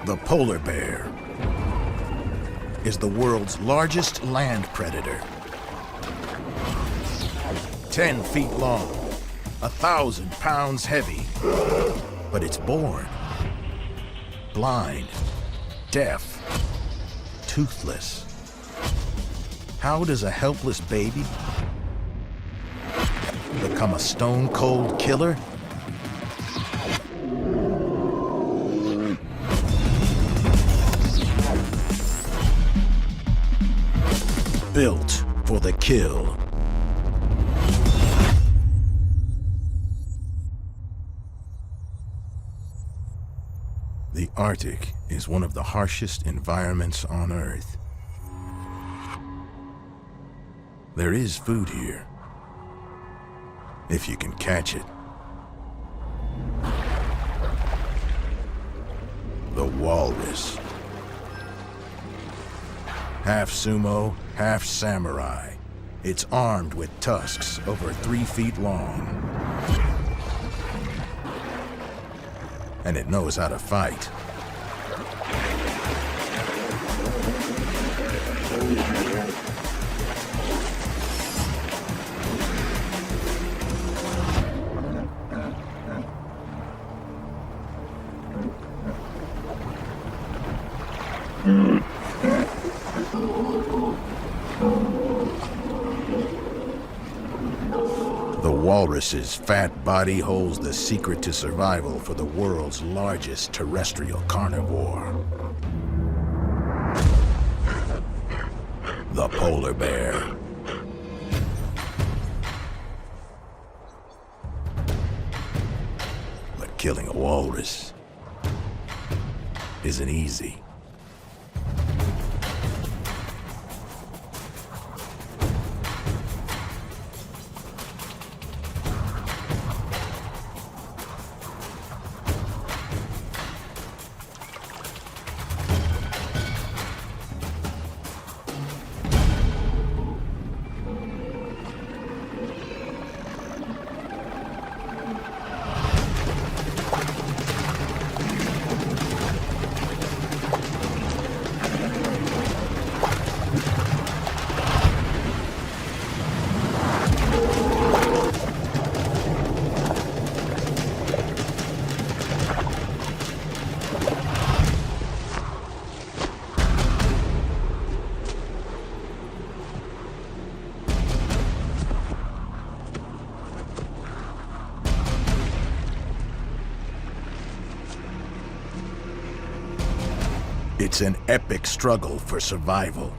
The polar bear is the world's largest land predator. 10 feet long, 1,000 pounds heavy, but it's born blind, deaf, toothless. How does a helpless baby become a stone-cold killer? Built for the kill. The Arctic is one of the harshest environments on Earth. There is food here, if you can catch it. The walrus. Half sumo, half samurai. It's armed with tusks over 3 feet long. And it knows how to fight. The walrus's fat body holds the secret to survival for the world's largest terrestrial carnivore. The polar bear. But killing a walrus isn't easy. It's an epic struggle for survival.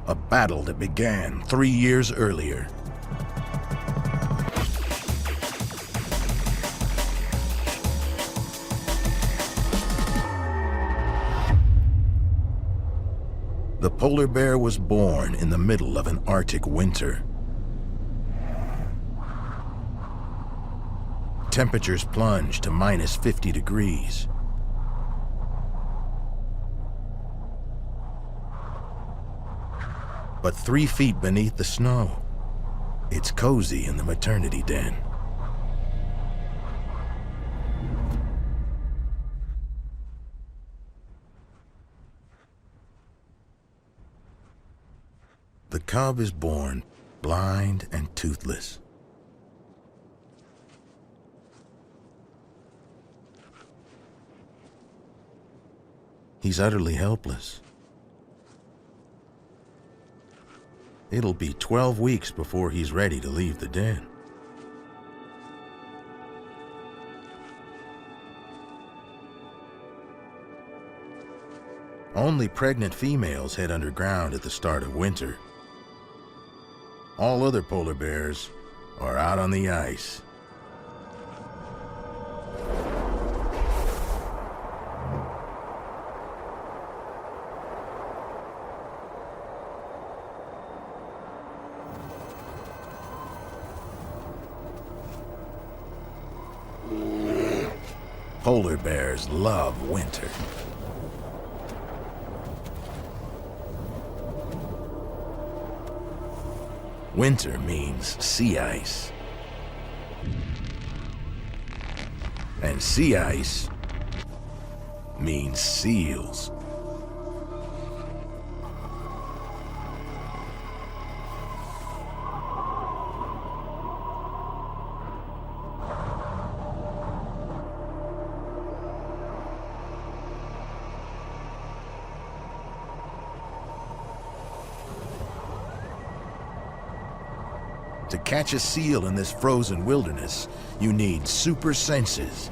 A battle that began 3 years earlier. The polar bear was born in the middle of an Arctic winter. Temperatures plunged to minus 50 degrees. But 3 feet beneath the snow, it's cozy in the maternity den. The cub is born blind and toothless. He's utterly helpless. It'll be 12 weeks before he's ready to leave the den. Only pregnant females head underground at the start of winter. All other polar bears are out on the ice. Polar bears love winter. Winter means sea ice. And sea ice means seals. To catch a seal in this frozen wilderness, you need super senses.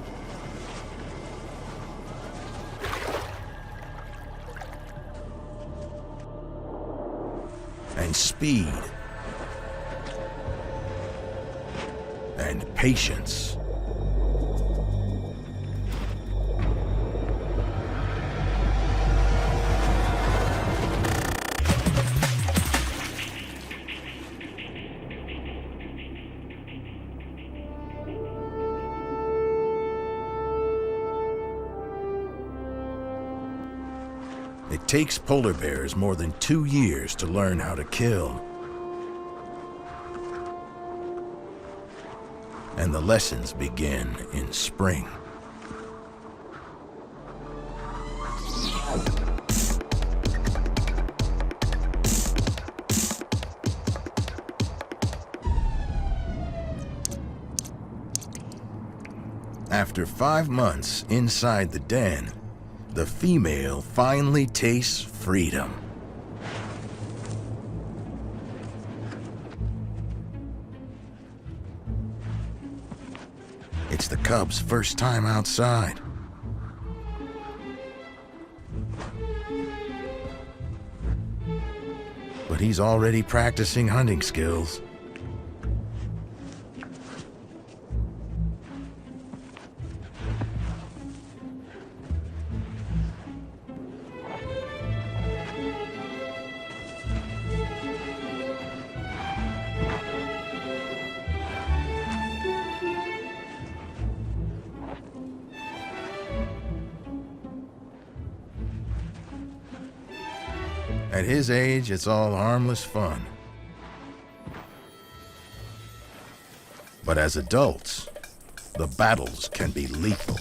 And speed. And patience. It takes polar bears more than 2 years to learn how to kill. And the lessons begin in spring. After 5 months inside the den, the female finally tastes freedom. It's the cub's first time outside. But he's already practicing hunting skills. At his age, it's all harmless fun. But as adults, the battles can be lethal.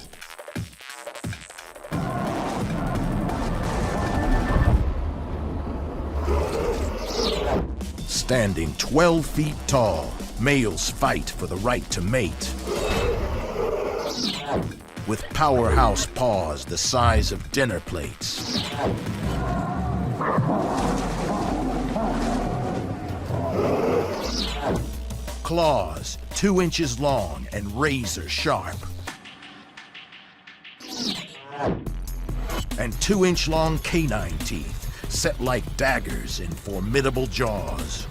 Standing 12 feet tall, males fight for the right to mate. With powerhouse paws the size of dinner plates. Claws 2 inches long and razor sharp. And 2-inch long canine teeth set like daggers in formidable jaws.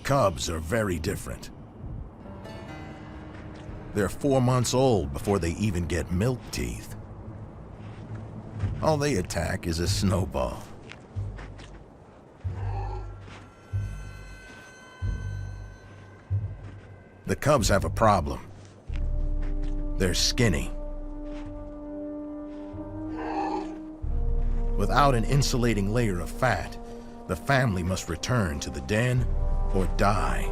Cubs are very different. They're 4 months old before they even get milk teeth. All they attack is a snowball. The cubs have a problem. They're skinny. Without an insulating layer of fat, the family must return to the den or die.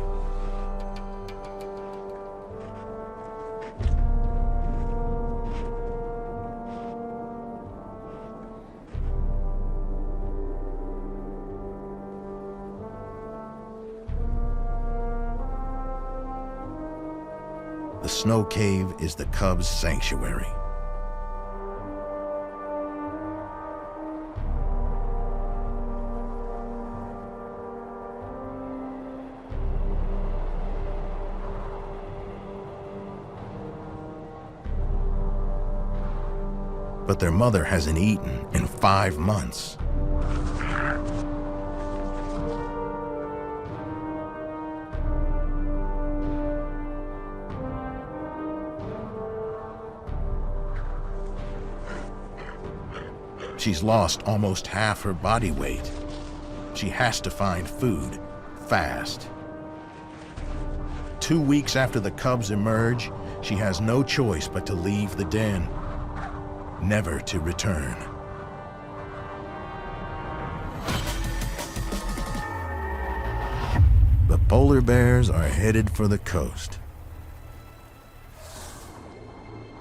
The snow cave is the cubs' sanctuary. But their mother hasn't eaten in 5 months. She's lost almost half her body weight. She has to find food, fast. 2 weeks after the cubs emerge, she has no choice but to leave the den, never to return. The polar bears are headed for the coast.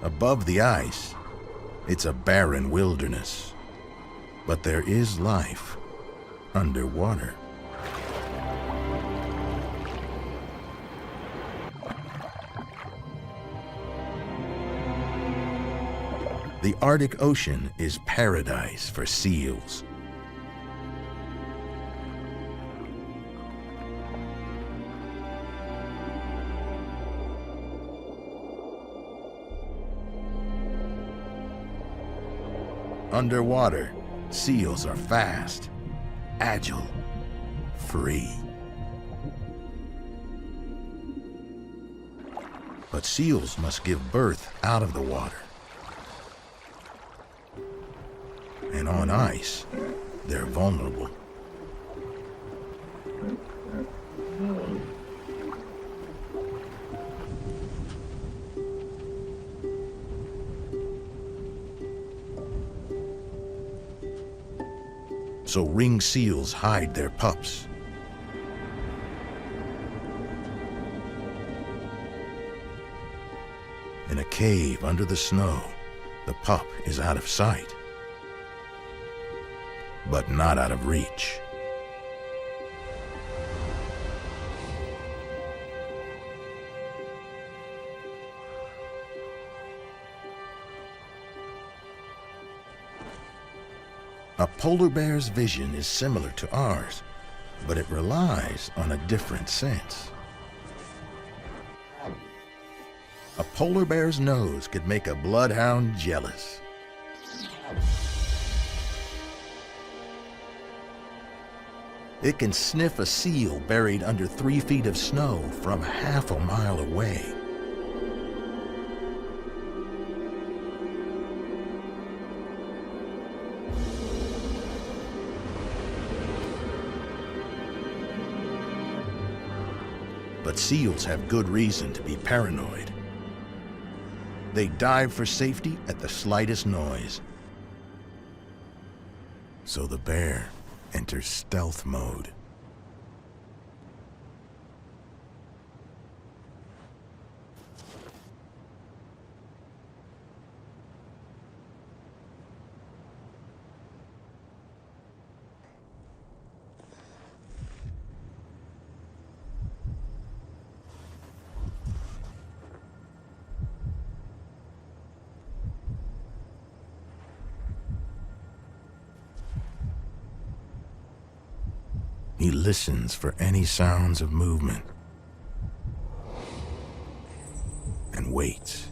Above the ice, it's a barren wilderness. But there is life underwater. The Arctic Ocean is paradise for seals. Underwater, seals are fast, agile, free. But seals must give birth out of the water. And on ice, they're vulnerable. So ring seals hide their pups. In a cave under the snow, the pup is out of sight, but not out of reach. A polar bear's vision is similar to ours, but it relies on a different sense. A polar bear's nose could make a bloodhound jealous. It can sniff a seal buried under 3 feet of snow from half a mile away. But seals have good reason to be paranoid. They dive for safety at the slightest noise. So the bear enters stealth mode. He listens for any sounds of movement and waits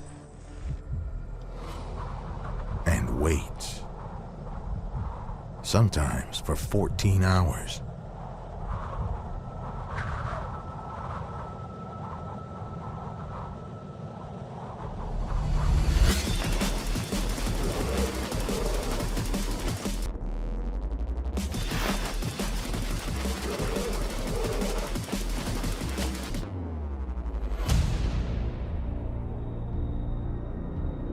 and waits, sometimes for 14 hours.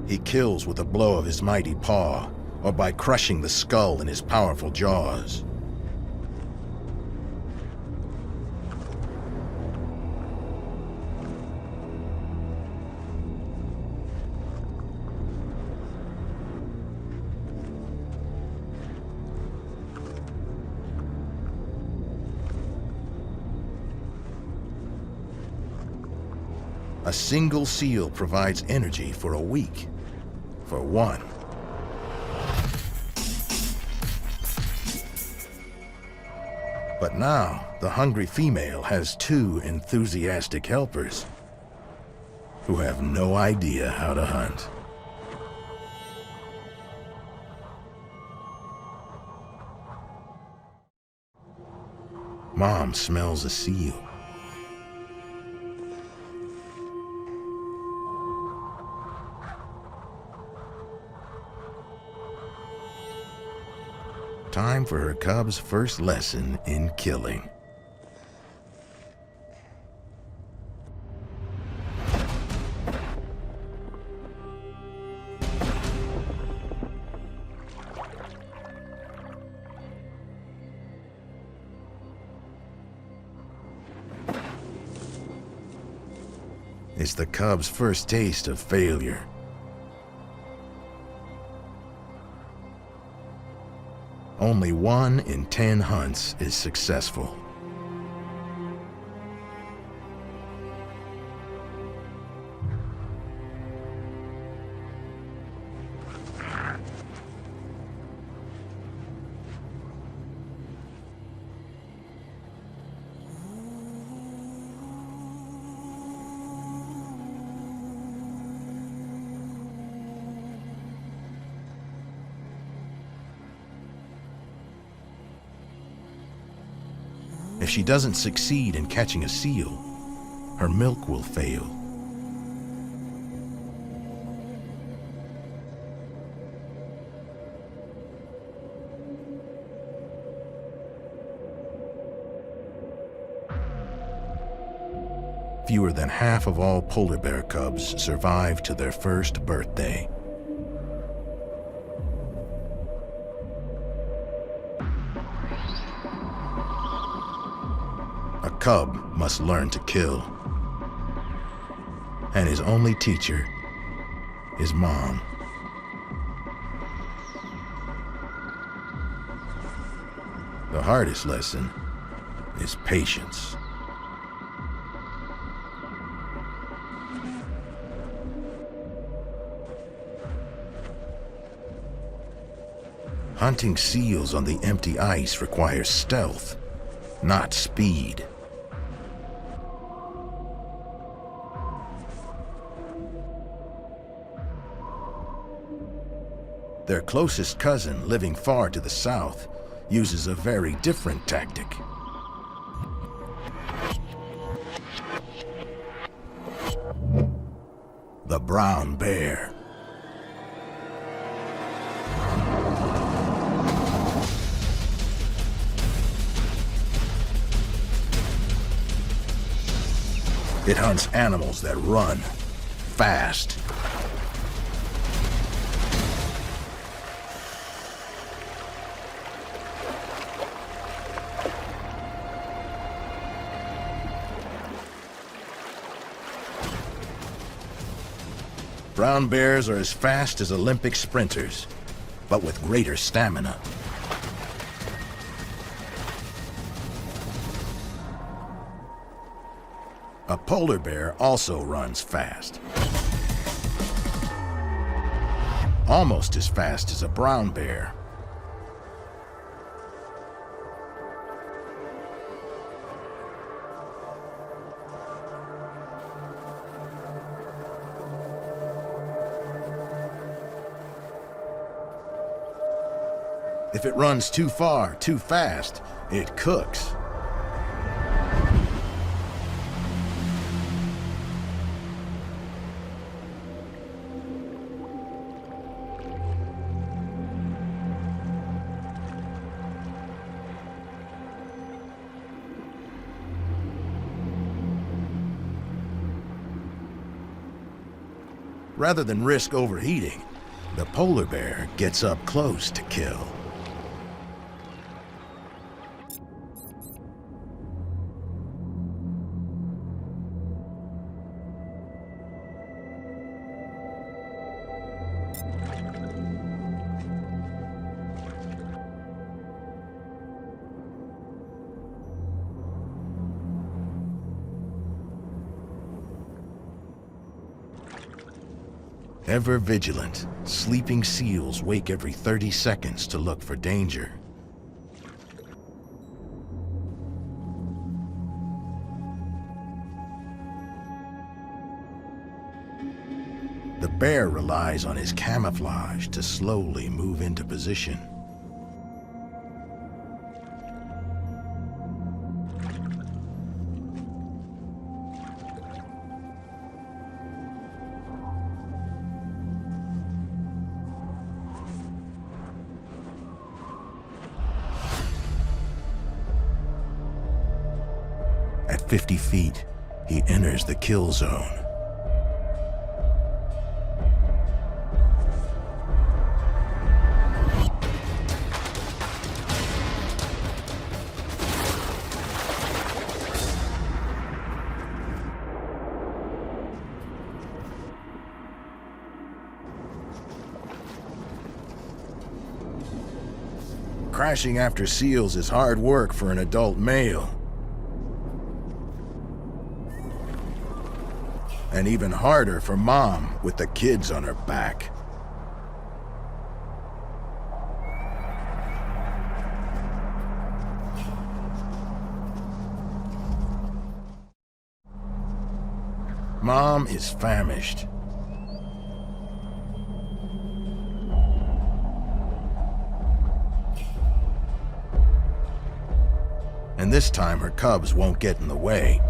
He kills with a blow of his mighty paw, or by crushing the skull in his powerful jaws. A single seal provides energy for a week. For one. But now, the hungry female has 2 enthusiastic helpers who have no idea how to hunt. Mom smells a seal. Time for her cub's first lesson in killing. It's the cub's first taste of failure, Only 1 in 10 hunts is successful. If she doesn't succeed in catching a seal, her milk will fail. Fewer than half of all polar bear cubs survive to their first birthday. A cub must learn to kill, and his only teacher is Mom. The hardest lesson is patience. Hunting seals on the empty ice requires stealth, not speed. Their closest cousin, living far to the south, uses a very different tactic. The brown bear. It hunts animals that run fast. Brown bears are as fast as Olympic sprinters, but with greater stamina. A polar bear also runs fast. Almost as fast as a brown bear. If it runs too far, too fast, it cooks. Rather than risk overheating, the polar bear gets up close to kill. Ever vigilant, sleeping seals wake every 30 seconds to look for danger. The bear relies on his camouflage to slowly move into position. At 50 feet, he enters the kill zone. Crashing after seals is hard work for an adult male. And even harder for Mom with the kids on her back. Mom is famished. And this time her cubs won't get in the way.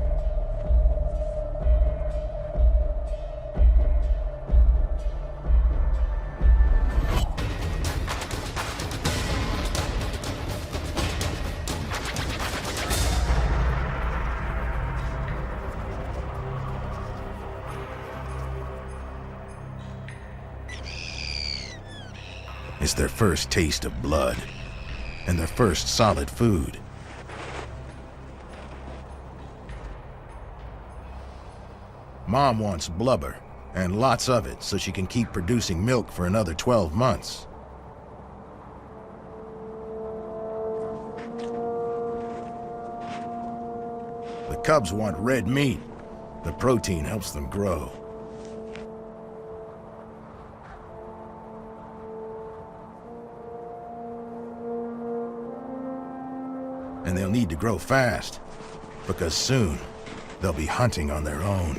It's their first taste of blood, and their first solid food. Mom wants blubber, and lots of it, so she can keep producing milk for another 12 months. The cubs want red meat. The protein helps them grow. And they'll need to grow fast, because soon they'll be hunting on their own.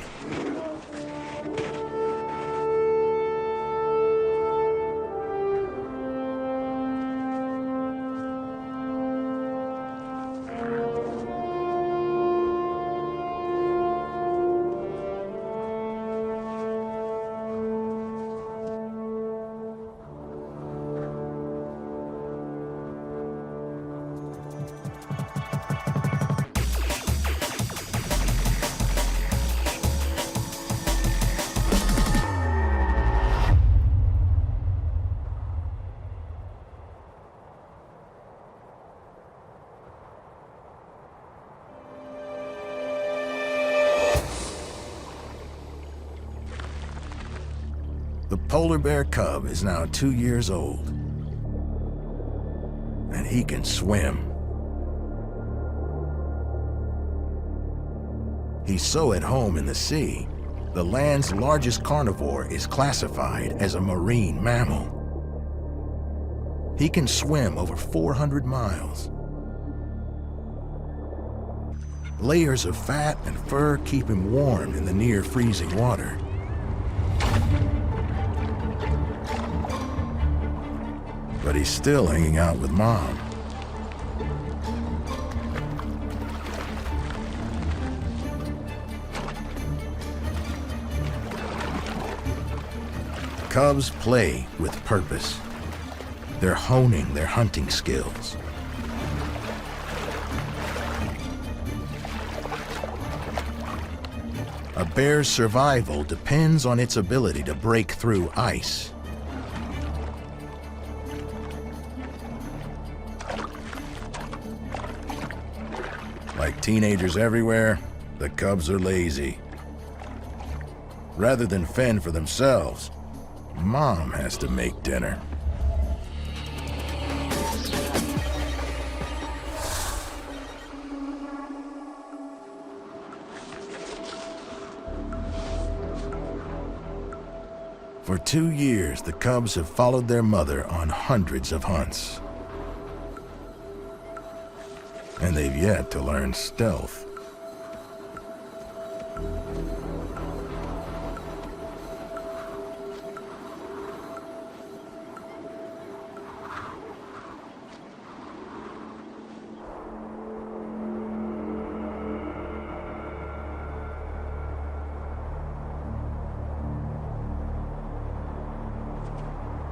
The polar bear cub is now 2 years old, and he can swim. He's so at home in the sea, the land's largest carnivore is classified as a marine mammal. He can swim over 400 miles. Layers of fat and fur keep him warm in the near-freezing water. But he's still hanging out with Mom. Cubs play with purpose. They're honing their hunting skills. A bear's survival depends on its ability to break through ice. Like teenagers everywhere, the cubs are lazy. Rather than fend for themselves, Mom has to make dinner. For 2 years, the cubs have followed their mother on hundreds of hunts. And they've yet to learn stealth.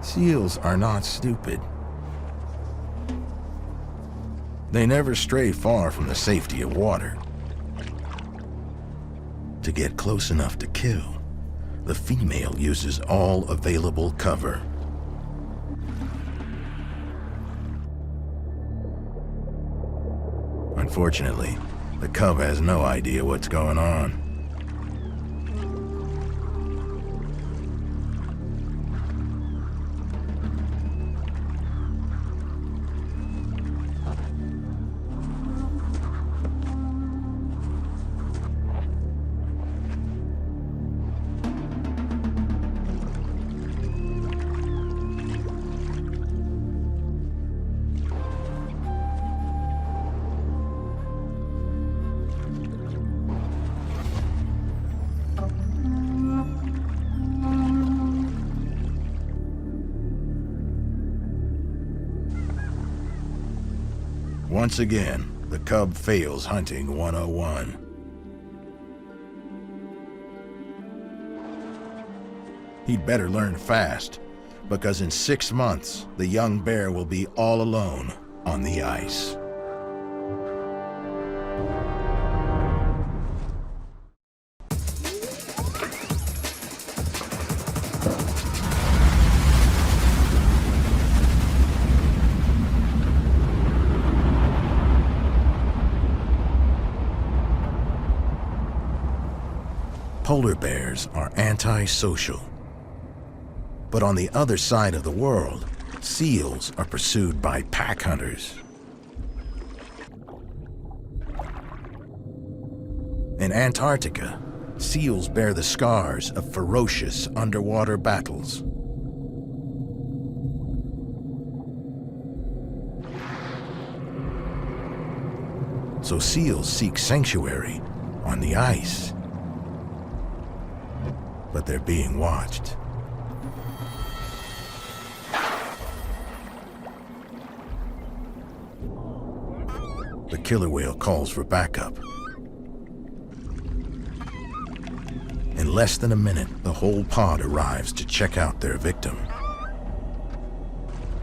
Seals are not stupid. They never stray far from the safety of water. To get close enough to kill, the female uses all available cover. Unfortunately, the cub has no idea what's going on. Once again, the cub fails hunting 101. He'd better learn fast, because in 6 months, the young bear will be all alone on the ice. Polar bears are antisocial. But on the other side of the world, seals are pursued by pack hunters. In Antarctica, seals bear the scars of ferocious underwater battles. So seals seek sanctuary on the ice. But they're being watched. The killer whale calls for backup. In less than a minute, the whole pod arrives to check out their victim.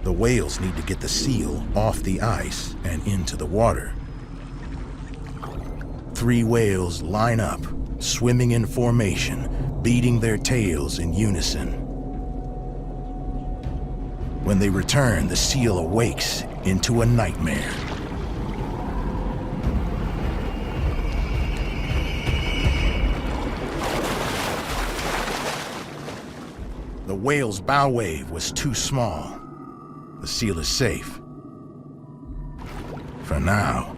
The whales need to get the seal off the ice and into the water. 3 whales line up, swimming in formation, beating their tails in unison. When they return, the seal awakes into a nightmare. The whale's bow wave was too small. The seal is safe. For now.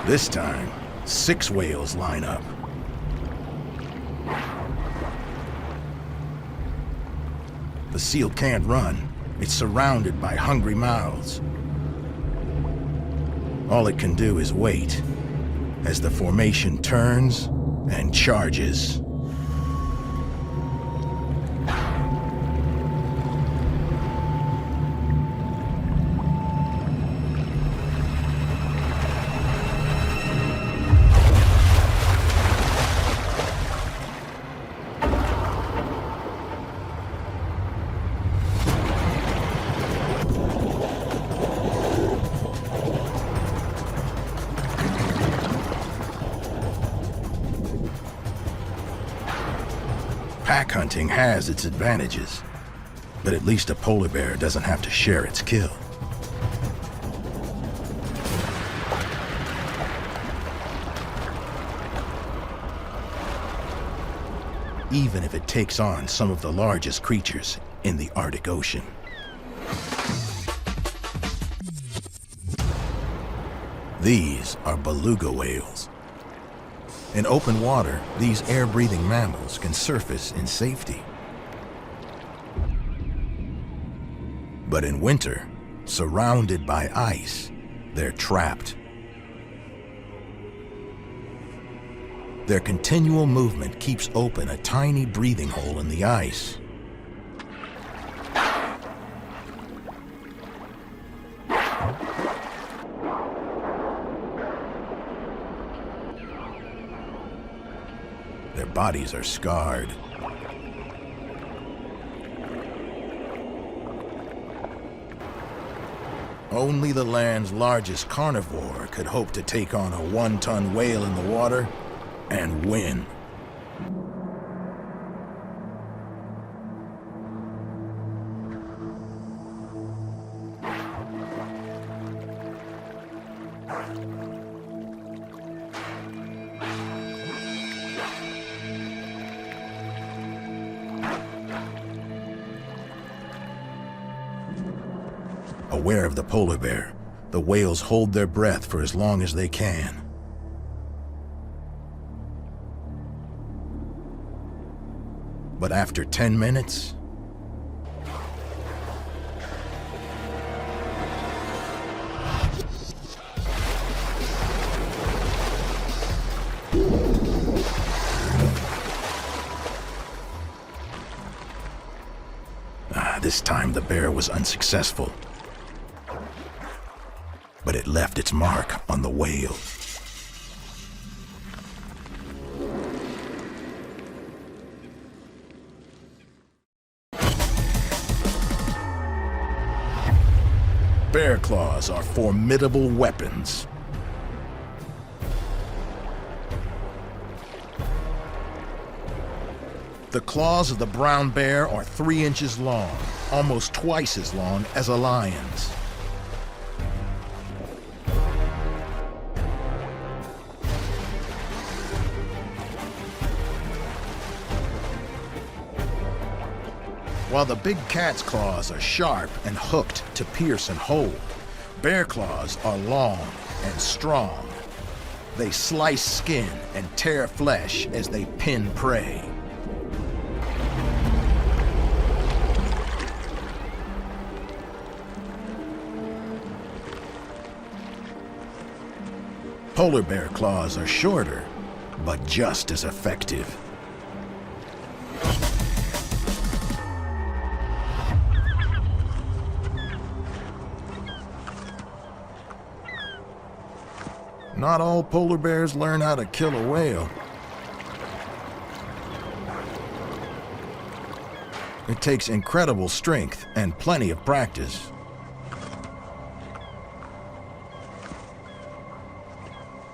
This time, 6 whales line up. The seal can't run. It's surrounded by hungry mouths. All it can do is wait as the formation turns and charges. Pack hunting has its advantages, but at least a polar bear doesn't have to share its kill. Even if it takes on some of the largest creatures in the Arctic Ocean. These are beluga whales. In open water, these air-breathing mammals can surface in safety. But in winter, surrounded by ice, they're trapped. Their continual movement keeps open a tiny breathing hole in the ice. Their bodies are scarred. Only the land's largest carnivore could hope to take on a 1-ton whale in the water and win. Aware of the polar bear, the whales hold their breath for as long as they can. But after 10 minutes, This time the bear was unsuccessful, but it left its mark on the whale. Bear claws are formidable weapons. The claws of the brown bear are 3 inches long, almost twice as long as a lion's. While the big cat's claws are sharp and hooked to pierce and hold, bear claws are long and strong. They slice skin and tear flesh as they pin prey. Polar bear claws are shorter, but just as effective. Not all polar bears learn how to kill a whale. It takes incredible strength and plenty of practice.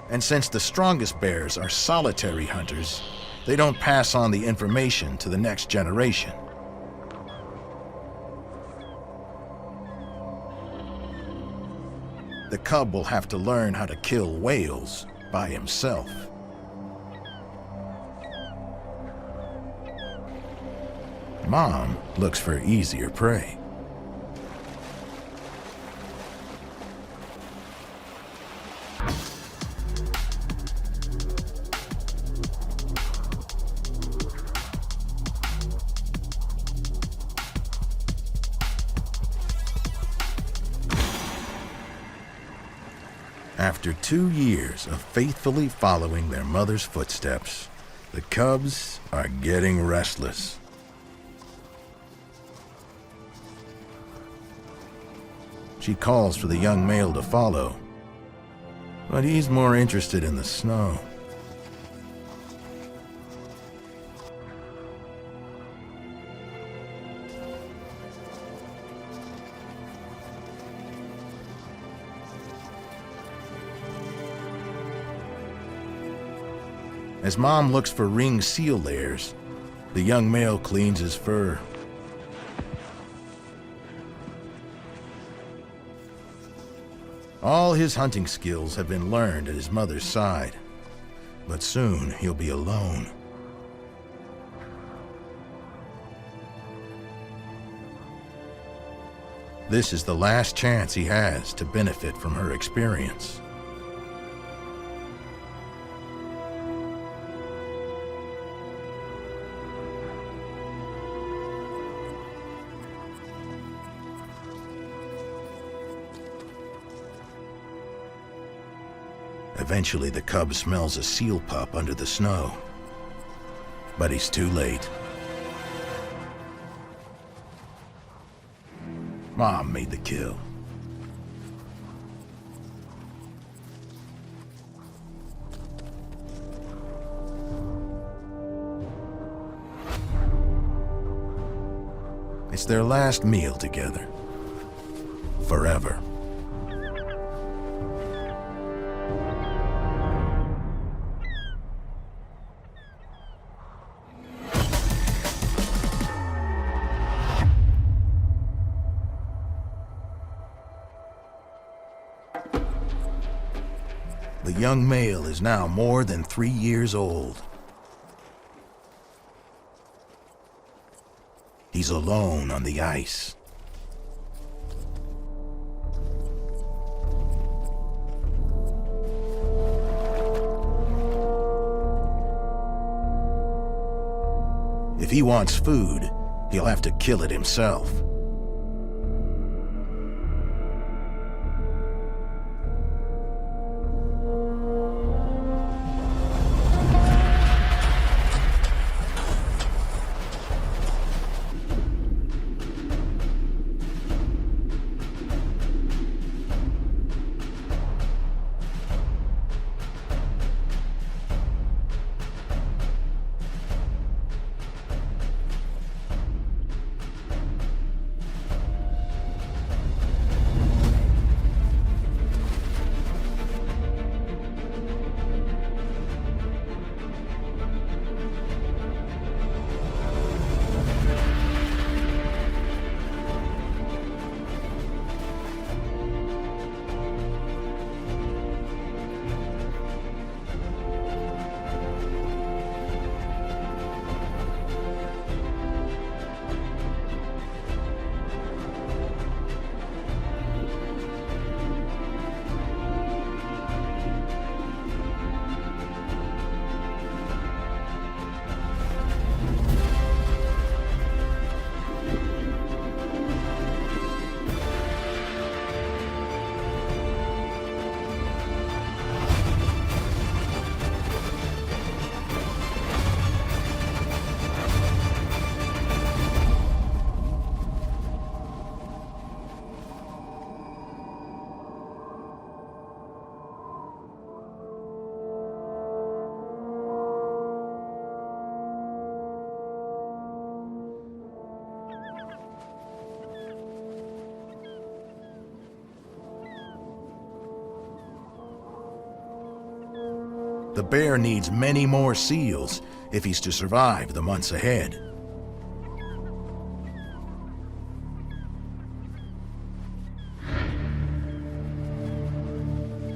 And since the strongest bears are solitary hunters, they don't pass on the information to the next generation. The cub will have to learn how to kill whales by himself. Mom looks for easier prey. After 2 years of faithfully following their mother's footsteps, the cubs are getting restless. She calls for the young male to follow, but he's more interested in the snow. As Mom looks for ringed seal layers, the young male cleans his fur. All his hunting skills have been learned at his mother's side, but soon he'll be alone. This is the last chance he has to benefit from her experience. Eventually, the cub smells a seal pup under the snow, but he's too late. Mom made the kill. It's their last meal together. Forever. The young male is now more than 3 years old. He's alone on the ice. If he wants food, he'll have to kill it himself. The bear needs many more seals if he's to survive the months ahead.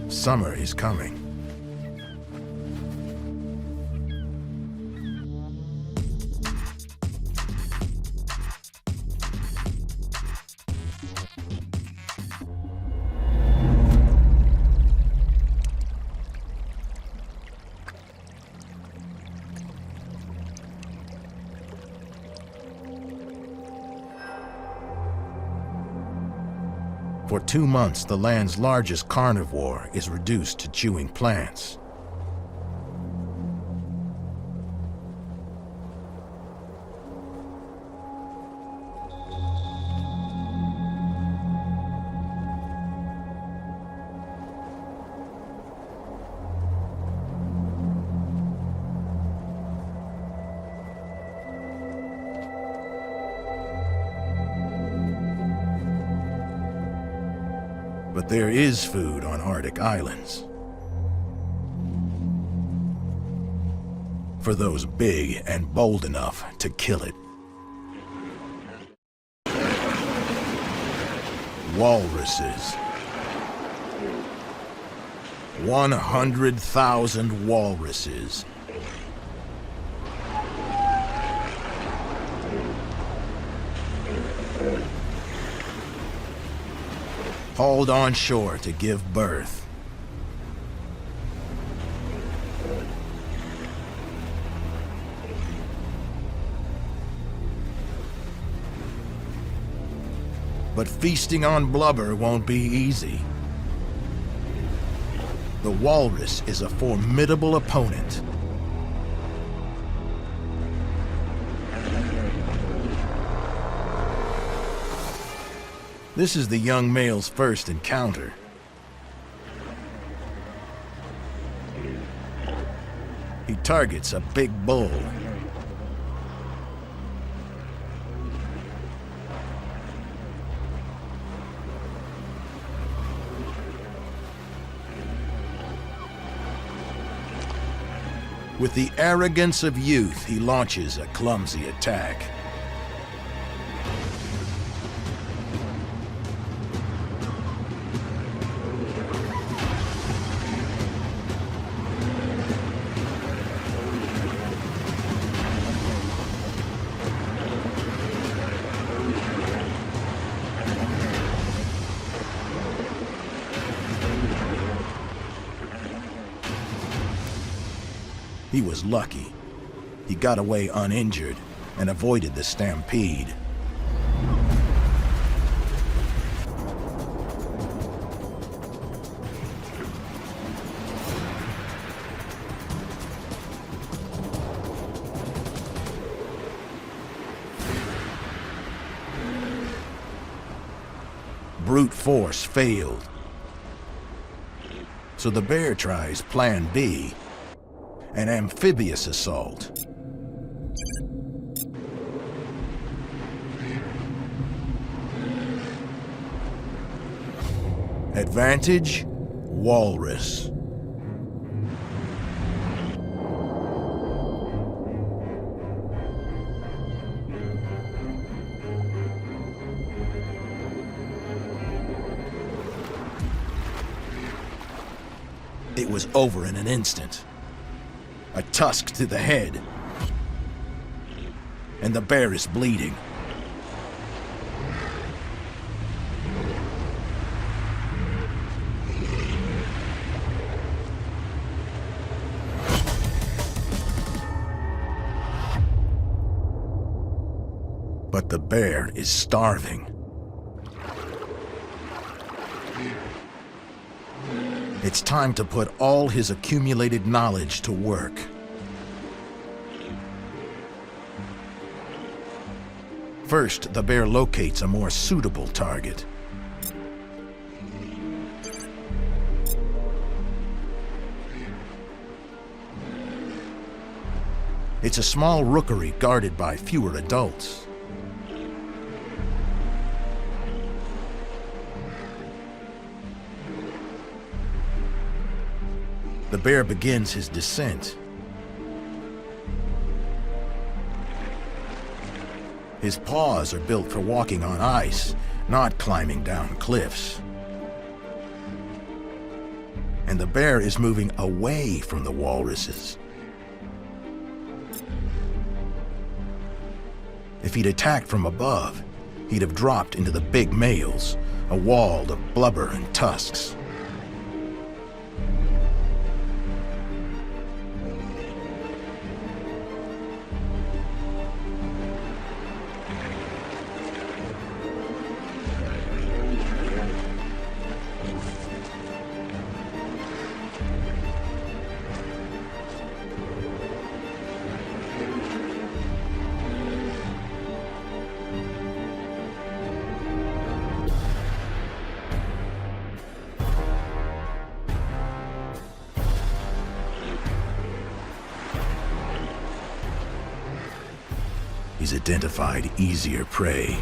Summer is coming. For 2 months, the land's largest carnivore is reduced to chewing plants. But there is food on Arctic islands. For those big and bold enough to kill it. Walruses. 100,000 walruses. Hauled on shore to give birth. But feasting on blubber won't be easy. The walrus is a formidable opponent. This is the young male's first encounter. He targets a big bull. With the arrogance of youth, he launches a clumsy attack. He was lucky. He got away uninjured and avoided the stampede. Brute force failed. So the bear tries Plan B. An amphibious assault. Advantage, walrus. It was over in an instant. A tusk to the head. And the bear is bleeding. But the bear is starving. It's time to put all his accumulated knowledge to work. First, the bear locates a more suitable target. It's a small rookery guarded by fewer adults. The bear begins his descent. His paws are built for walking on ice, not climbing down cliffs. And the bear is moving away from the walruses. If he'd attacked from above, he'd have dropped into the big males, a wall of blubber and tusks. He's identified easier prey.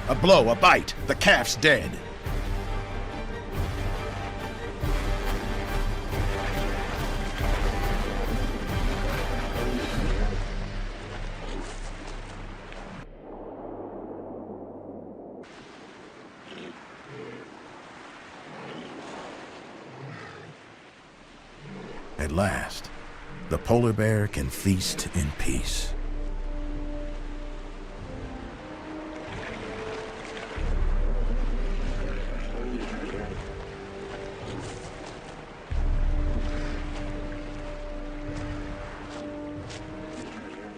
A blow, a bite, the calf's dead. At last, the polar bear can feast in peace.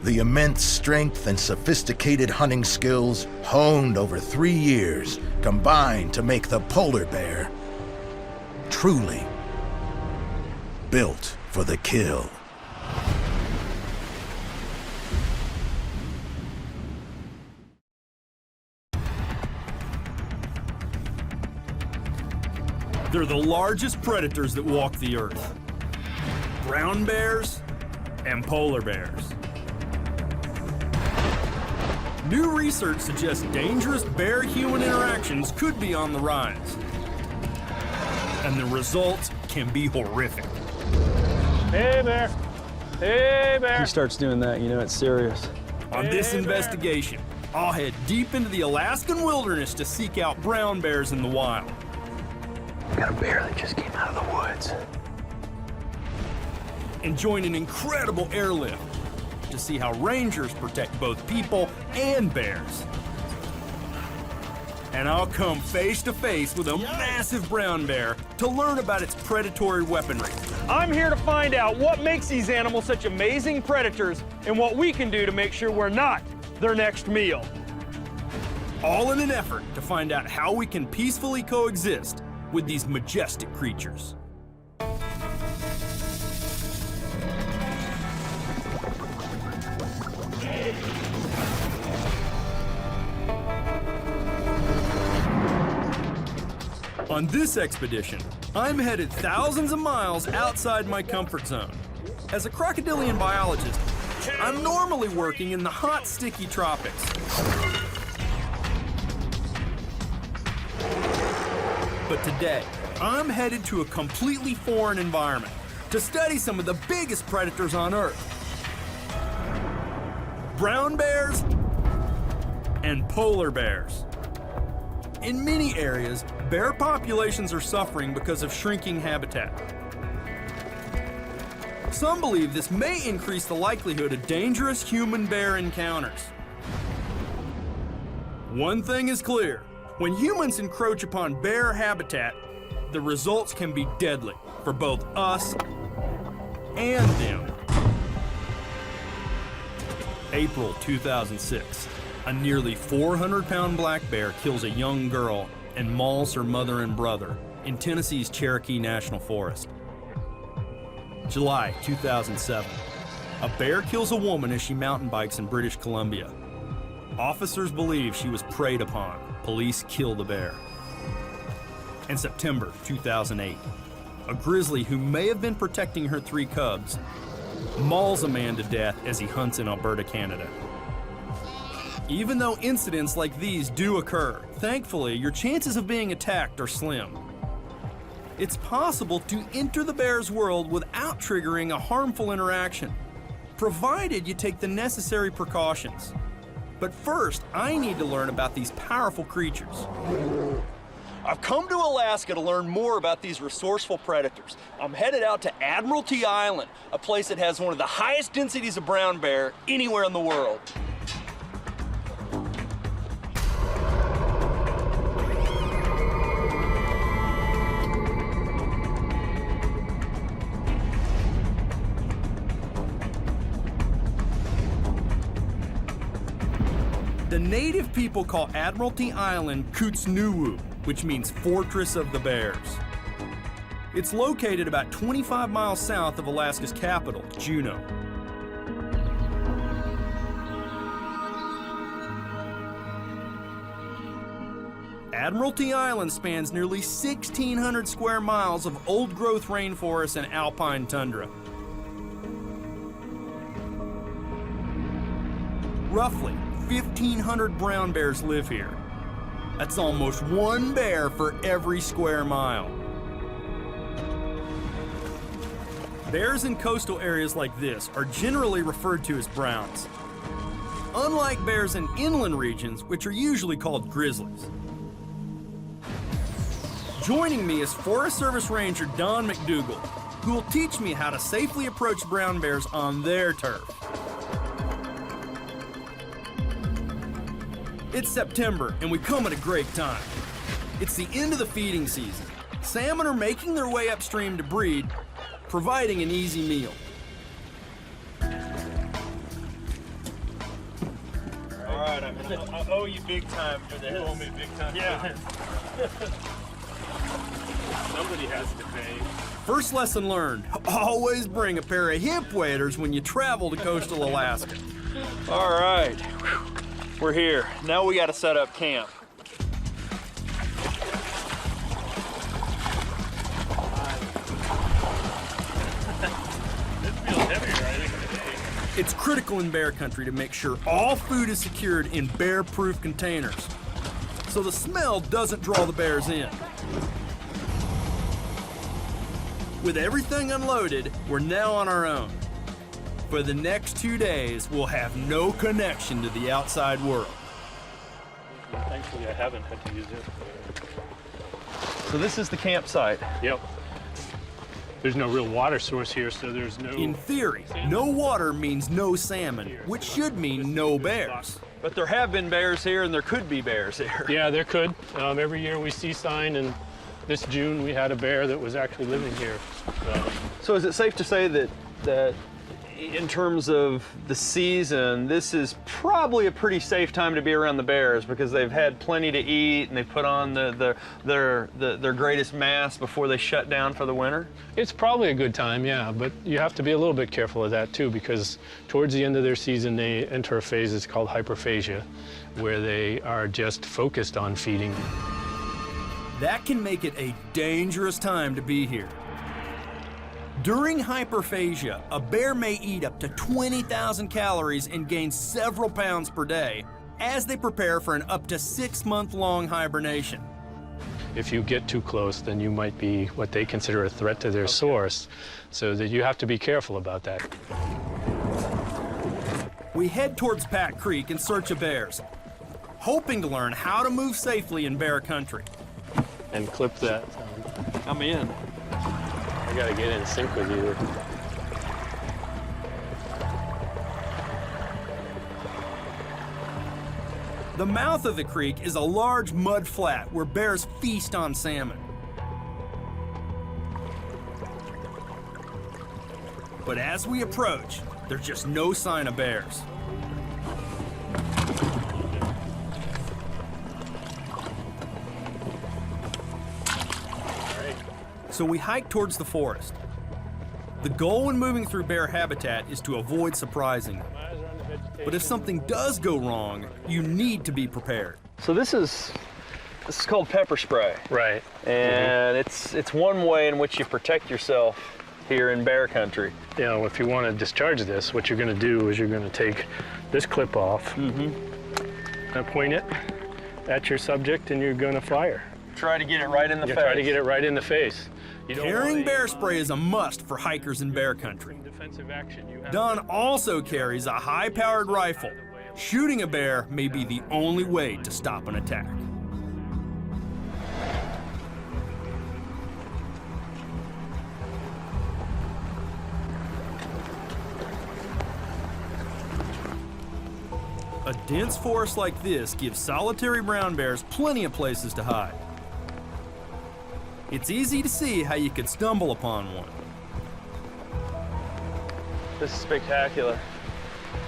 The immense strength and sophisticated hunting skills honed over 3 years combined to make the polar bear truly built for the kill. They're the largest predators that walk the earth. Brown bears and polar bears. New research suggests dangerous bear-human interactions could be on the rise. And the results can be horrific. Hey, bear. Hey, bear. He starts doing that, you know it's serious. On this investigation, I'll head deep into the Alaskan wilderness to seek out brown bears in the wild. Got a bear that just came out of the woods. And join an incredible airlift to see how rangers protect both people and bears. And I'll come face to face with a massive brown bear to learn about its predatory weaponry. I'm here to find out what makes these animals such amazing predators and what we can do to make sure we're not their next meal. All in an effort to find out how we can peacefully coexist with these majestic creatures. On this expedition, I'm headed thousands of miles outside my comfort zone. As a crocodilian biologist, I'm normally working in the hot, sticky tropics. But today, I'm headed to a completely foreign environment to study some of the biggest predators on Earth. Brown bears and polar bears. In many areas, bear populations are suffering because of shrinking habitat. Some believe this may increase the likelihood of dangerous human-bear encounters. One thing is clear: when humans encroach upon bear habitat, the results can be deadly for both us and them. April 2006. A nearly 400-pound black bear kills a young girl and mauls her mother and brother in Tennessee's Cherokee National Forest. July 2007. A bear kills a woman as she mountain bikes in British Columbia. Officers believe she was preyed upon. Police kill the bear. In September 2008, a grizzly who may have been protecting her 3 cubs mauls a man to death as he hunts in Alberta, Canada. Even though incidents like these do occur, thankfully, your chances of being attacked are slim. It's possible to enter the bear's world without triggering a harmful interaction, provided you take the necessary precautions. But first, I need to learn about these powerful creatures. I've come to Alaska to learn more about these resourceful predators. I'm headed out to Admiralty Island, a place that has one of the highest densities of brown bear anywhere in the world. The native people call Admiralty Island Kutsnuwu, which means Fortress of the Bears. It's located about 25 miles south of Alaska's capital, Juneau. Admiralty Island spans nearly 1,600 square miles of old-growth rainforest and alpine tundra. Roughly 1,500 brown bears live here. That's almost 1 bear for every square mile. Bears in coastal areas like this are generally referred to as browns, unlike bears in inland regions, which are usually called grizzlies. Joining me is Forest Service Ranger Don McDougall, who will teach me how to safely approach brown bears on their turf. It's September, and we come at a great time. It's the end of the feeding season. Salmon are making their way upstream to breed, providing an easy meal. All right, I owe you big time for this. You owe me big time. Yeah. Somebody has to pay. First lesson learned, always bring a pair of hip waders when you travel to coastal Alaska. All right, we're here. Now we gotta set up camp. This feels heavier, I think, today. It's critical in bear country to make sure all food is secured in bear-proof containers, so the smell doesn't draw the bears in. With everything unloaded, we're now on our own. For the next 2 days, we'll have no connection to the outside world. Thankfully, I haven't had to use it. So this is the campsite. Yep. There's no real water source here, so there's no... In theory, no water means no salmon, which should mean no bears. But there have been bears here, and there could be bears here. Yeah, there could. Every year we see sign, and this June we had a bear that was actually living here. So is it safe to say that in terms of the season, this is probably a pretty safe time to be around the bears because they've had plenty to eat and they've put on their greatest mass before they shut down for the winter? It's probably a good time, yeah, but you have to be a little bit careful of that too, because towards the end of their season they enter a phase that's called hyperphagia, where they are just focused on feeding. That can make it a dangerous time to be here. During hyperphagia, a bear may eat up to 20,000 calories and gain several pounds per day as they prepare for an up to 6-month-long hibernation. If you get too close, then you might be what they consider a threat to their source, so that you have to be careful about that. We head towards Pat Creek in search of bears, hoping to learn how to move safely in bear country. And clip that. I'm in. I gotta get in sync with you. The mouth of the creek is a large mud flat where bears feast on salmon. But as we approach, there's just no sign of bears. So we hike towards the forest. The goal when moving through bear habitat is to avoid surprising them. But if something does go wrong, you need to be prepared. So this is called pepper spray. Right. And it's one way in which you protect yourself here in bear country. You know, if you want to discharge this, what you're going to do is you're going to take this clip off and point it at your subject, and you're going to fire. Try to get it right in the face. Try to get it right in the face. You don't Carrying want bear spray is a must for hikers in bear country. defensive action. You have Don also carries a high-powered rifle. Shooting a bear may be the only way to stop an attack. A dense forest like this gives solitary brown bears plenty of places to hide. It's easy to see how you could stumble upon one. This is spectacular.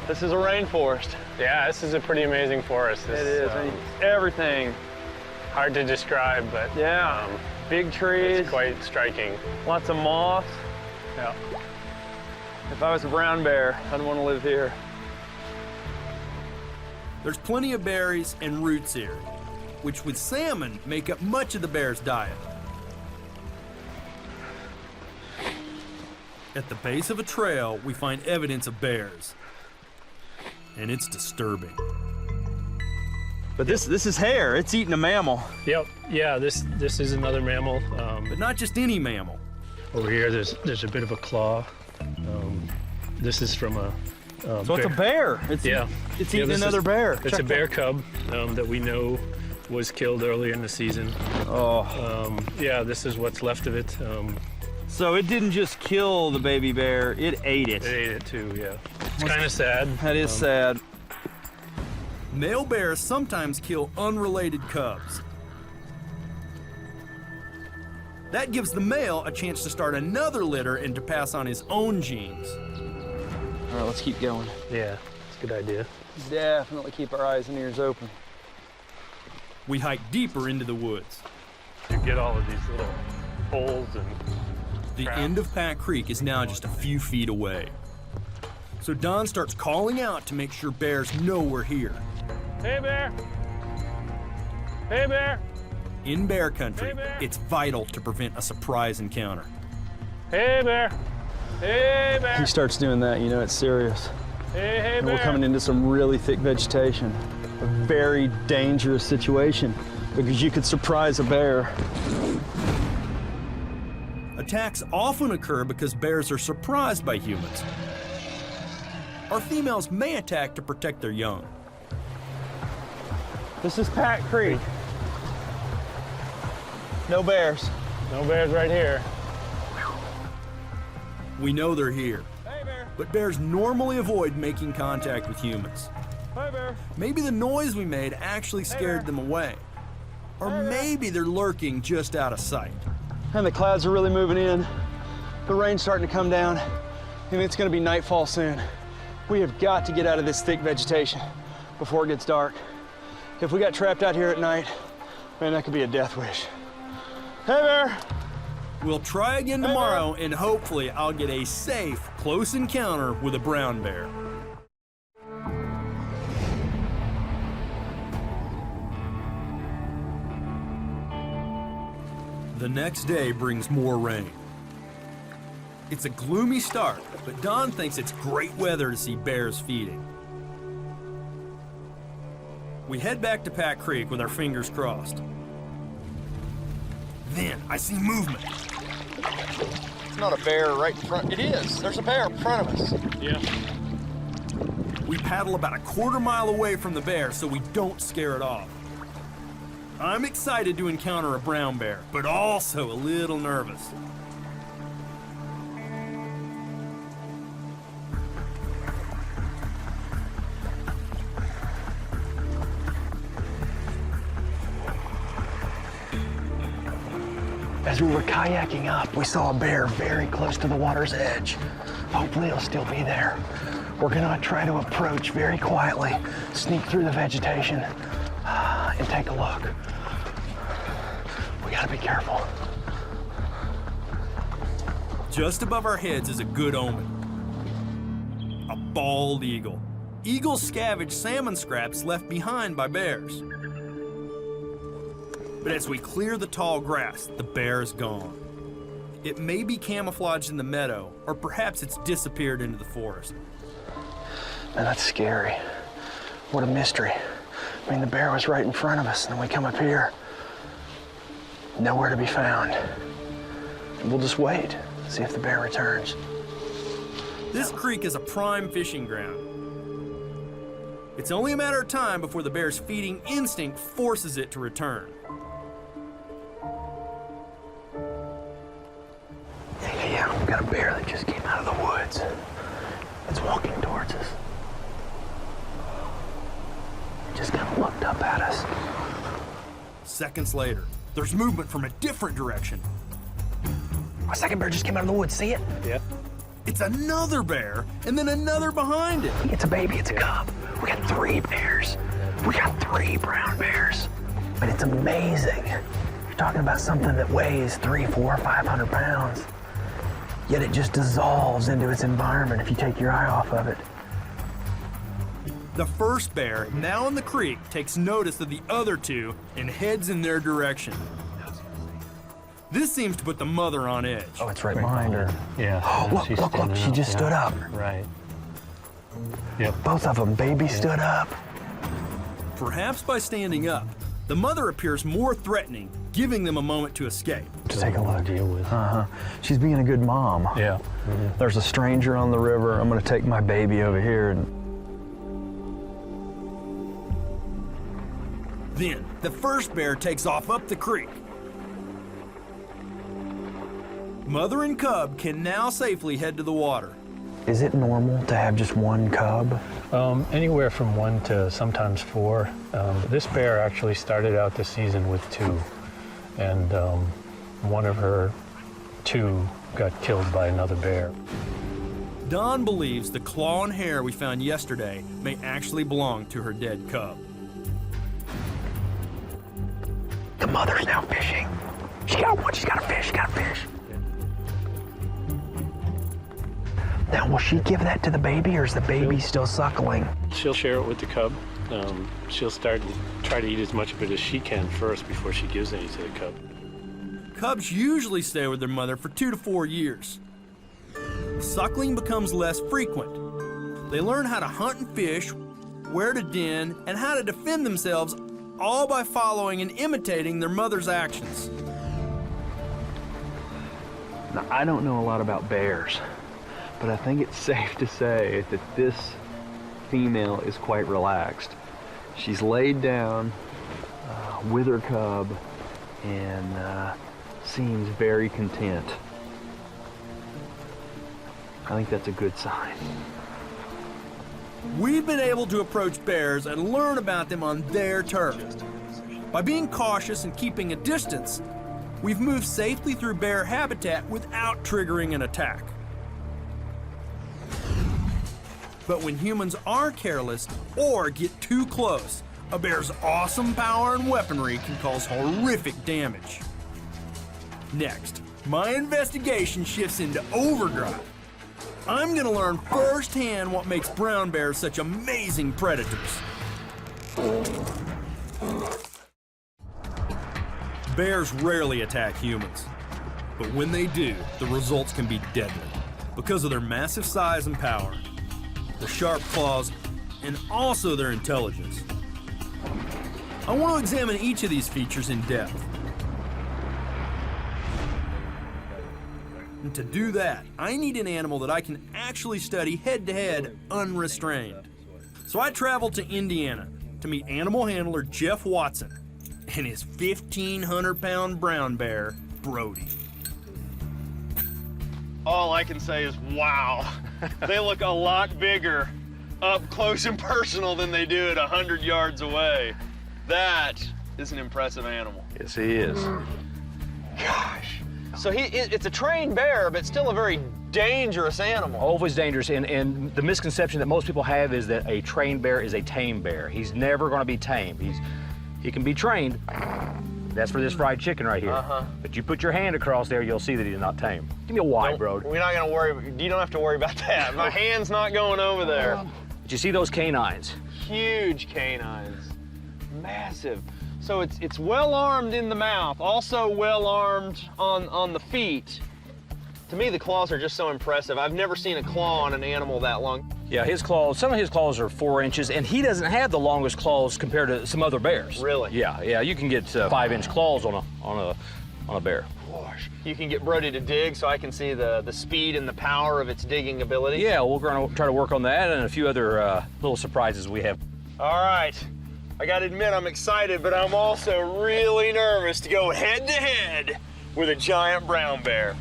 This is a rainforest. Yeah, this is a pretty amazing forest. This, It is. I mean, everything. hard to describe, but Yeah. Big trees. it's quite striking. Lots of moss. Yeah. If I was a brown bear, I'd want to live here. There's plenty of berries and roots here, which with salmon make up much of the bear's diet. At the base of a trail, we find evidence of bears, and it's disturbing. But this is hare. It's eating a mammal. Yep. Yeah. This is another mammal. But not just any mammal. Over here, there's a bit of a claw. This is from a. So it's a bear. It's Yeah. It's Yeah, eating this another is- bear. It's Check a bear cub that we know was killed earlier in the season. that. Oh. Yeah, this is what's left of it. So it didn't just kill the baby bear. It ate it. It ate it too. Yeah. It's kind of sad. That is sad. Male bears sometimes kill unrelated cubs. That gives the male a chance to start another litter and to pass on his own genes. All right, let's keep going. Yeah, it's a good idea. Definitely keep our eyes and ears open. We hike deeper into the woods. You get all of these little holes and. The Crap. end of Pat Creek is now just a few feet away. So Don starts calling out to make sure bears know we're here. Hey bear! Hey bear! In bear country, Hey, bear. it's vital to prevent a surprise encounter. Hey bear! Hey bear! He starts doing that, you know it's serious. Hey And bear! we're coming into some really thick vegetation. A very dangerous situation because you could surprise a bear. Attacks often occur because bears are surprised by humans. Our females may attack to protect their young. This is Pat Creek. No bears. No bears right here. We know they're here, Hey bear. but bears normally avoid making contact with humans. Hey bear. Maybe the noise we made actually scared them away. Or maybe they're lurking just out of sight. And the clouds are really moving in. The rain's starting to come down, and it's gonna be nightfall soon. We have got to get out of this thick vegetation before it gets dark. If we got trapped out here at night, man, that could be a death wish. Hey bear! We'll try again tomorrow, and hopefully I'll get a safe, close encounter with a brown bear. The next day brings more rain. It's a gloomy start, but Don thinks it's great weather to see bears feeding. We head back to Pat Creek with our fingers crossed. Then I see movement. It's not a bear right in front. It is. There's a bear in front of us. Yeah. We paddle about a quarter-mile away from the bear so we don't scare it off. I'm excited to encounter a brown bear, but also a little nervous. As we were kayaking up, we saw a bear very close to the water's edge. Hopefully it'll still be there. We're gonna try to approach very quietly, sneak through the vegetation, and take a look. We gotta be careful. Just above our heads is a good omen. A bald eagle. Eagles scavenge salmon scraps left behind by bears. But as we clear the tall grass, the bear is gone. It may be camouflaged in the meadow, or perhaps it's disappeared into the forest. Man, that's scary. What a mystery. I mean, the bear was right in front of us, and then we come up here. Nowhere to be found. And we'll just wait, see if the bear returns. This creek is a prime fishing ground. It's only a matter of time before the bear's feeding instinct forces it to return. Yeah, we've got a bear that just came out of the woods. It's walking towards us. It just kind of looked up at us. Seconds later, there's movement from a different direction. A second bear just came out of the woods, see it? Yeah. It's another bear, and then another behind it. It's a baby, it's a cub. We got 3 bears. We got 3 brown bears. And it's amazing. You're talking about something that weighs 300, 400, 500 pounds. Yet it just dissolves into its environment if you take your eye off of it. The first bear, now in the creek, takes notice of the other 2 and heads in their direction. This seems to put the mother on edge. Oh, it's right behind her. Yeah. Oh, look, she's look, standing she just up, stood up. Right. Yep. Both of them, baby stood up. Perhaps by standing up, the mother appears more threatening, giving them a moment to escape. Just take a look. Deal with. She's being a good mom. Yeah. There's a stranger on the river. I'm gonna take my baby over here and Then, the first bear takes off up the creek. Mother and cub can now safely head to the water. Is it normal to have just 1 cub? Anywhere from 1 to sometimes 4. This bear actually started out the season with 2, and one of her 2 got killed by another bear. Dawn believes the claw and hair we found yesterday may actually belong to her dead cub. The mother's now fishing. She got one, she's got a fish, Now, will she give that to the baby, or is the baby still suckling? She'll share it with the cub. She'll start and try to eat as much of it as she can first before she gives any to the cub. Cubs usually stay with their mother for 2 to 4 years. Suckling becomes less frequent. They learn how to hunt and fish, where to den, and how to defend themselves, all by following and imitating their mother's actions. Now, I don't know a lot about bears, but I think it's safe to say that this female is quite relaxed. She's laid down with her cub and seems very content. I think that's a good sign. We've been able to approach bears and learn about them on their turf. By being cautious and keeping a distance, we've moved safely through bear habitat without triggering an attack. But when humans are careless or get too close, a bear's awesome power and weaponry can cause horrific damage. Next, my investigation shifts into overdrive. I'm gonna learn firsthand what makes brown bears such amazing predators. Bears rarely attack humans, but when they do, the results can be deadly because of their massive size and power, their sharp claws, and also their intelligence. I want to examine each of these features in depth. And to do that, I need an animal that I can actually study head-to-head, unrestrained. So I traveled to Indiana to meet animal handler Jeff Watson and his 1,500-pound brown bear, Brody. All I can say is, wow. They look a lot bigger up close and personal than they do at 100 yards away. That is an impressive animal. Yes, he is. Gosh. So it's a trained bear, but still a very dangerous animal. Always dangerous, and the misconception that most people have is that a trained bear is a tame bear. He's never going to be tamed. He can be trained, That's for this fried chicken right here. But you put your hand across there, you'll see that he's not tame. Give me a wide, bro. We're not gonna worry. You don't have to worry about that. My hand's not going over there. But you see those canines? Huge canines, massive. So it's well armed in the mouth, also well armed on the feet. To me, the claws are just so impressive. I've never seen a claw on an animal that long. Yeah, his claws, some of his claws are 4 inches, and he doesn't have the longest claws compared to some other bears. Really? Yeah, you can get 5-inch claws on a bear. Gosh. You can get Brody to dig so I can see the speed and the power of its digging ability. Yeah, we're gonna try to work on that and a few other little surprises we have. All right. I gotta admit, I'm excited, but I'm also really nervous to go head to head with a giant brown bear.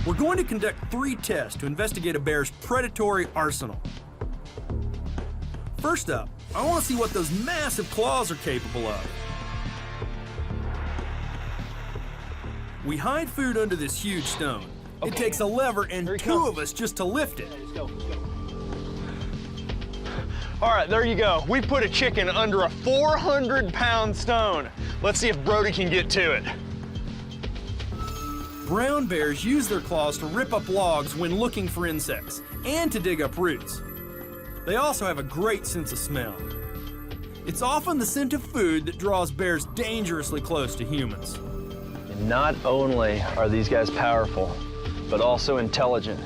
We're going to conduct 3 tests to investigate a bear's predatory arsenal. First up, I want to see what those massive claws are capable of. We hide food under this huge stone. It takes a lever and 2 of us just to lift it. All right, there you go. We put a chicken under a 400-pound stone. Let's see if Brody can get to it. Brown bears use their claws to rip up logs when looking for insects and to dig up roots. They also have a great sense of smell. It's often the scent of food that draws bears dangerously close to humans. And not only are these guys powerful, but also intelligent.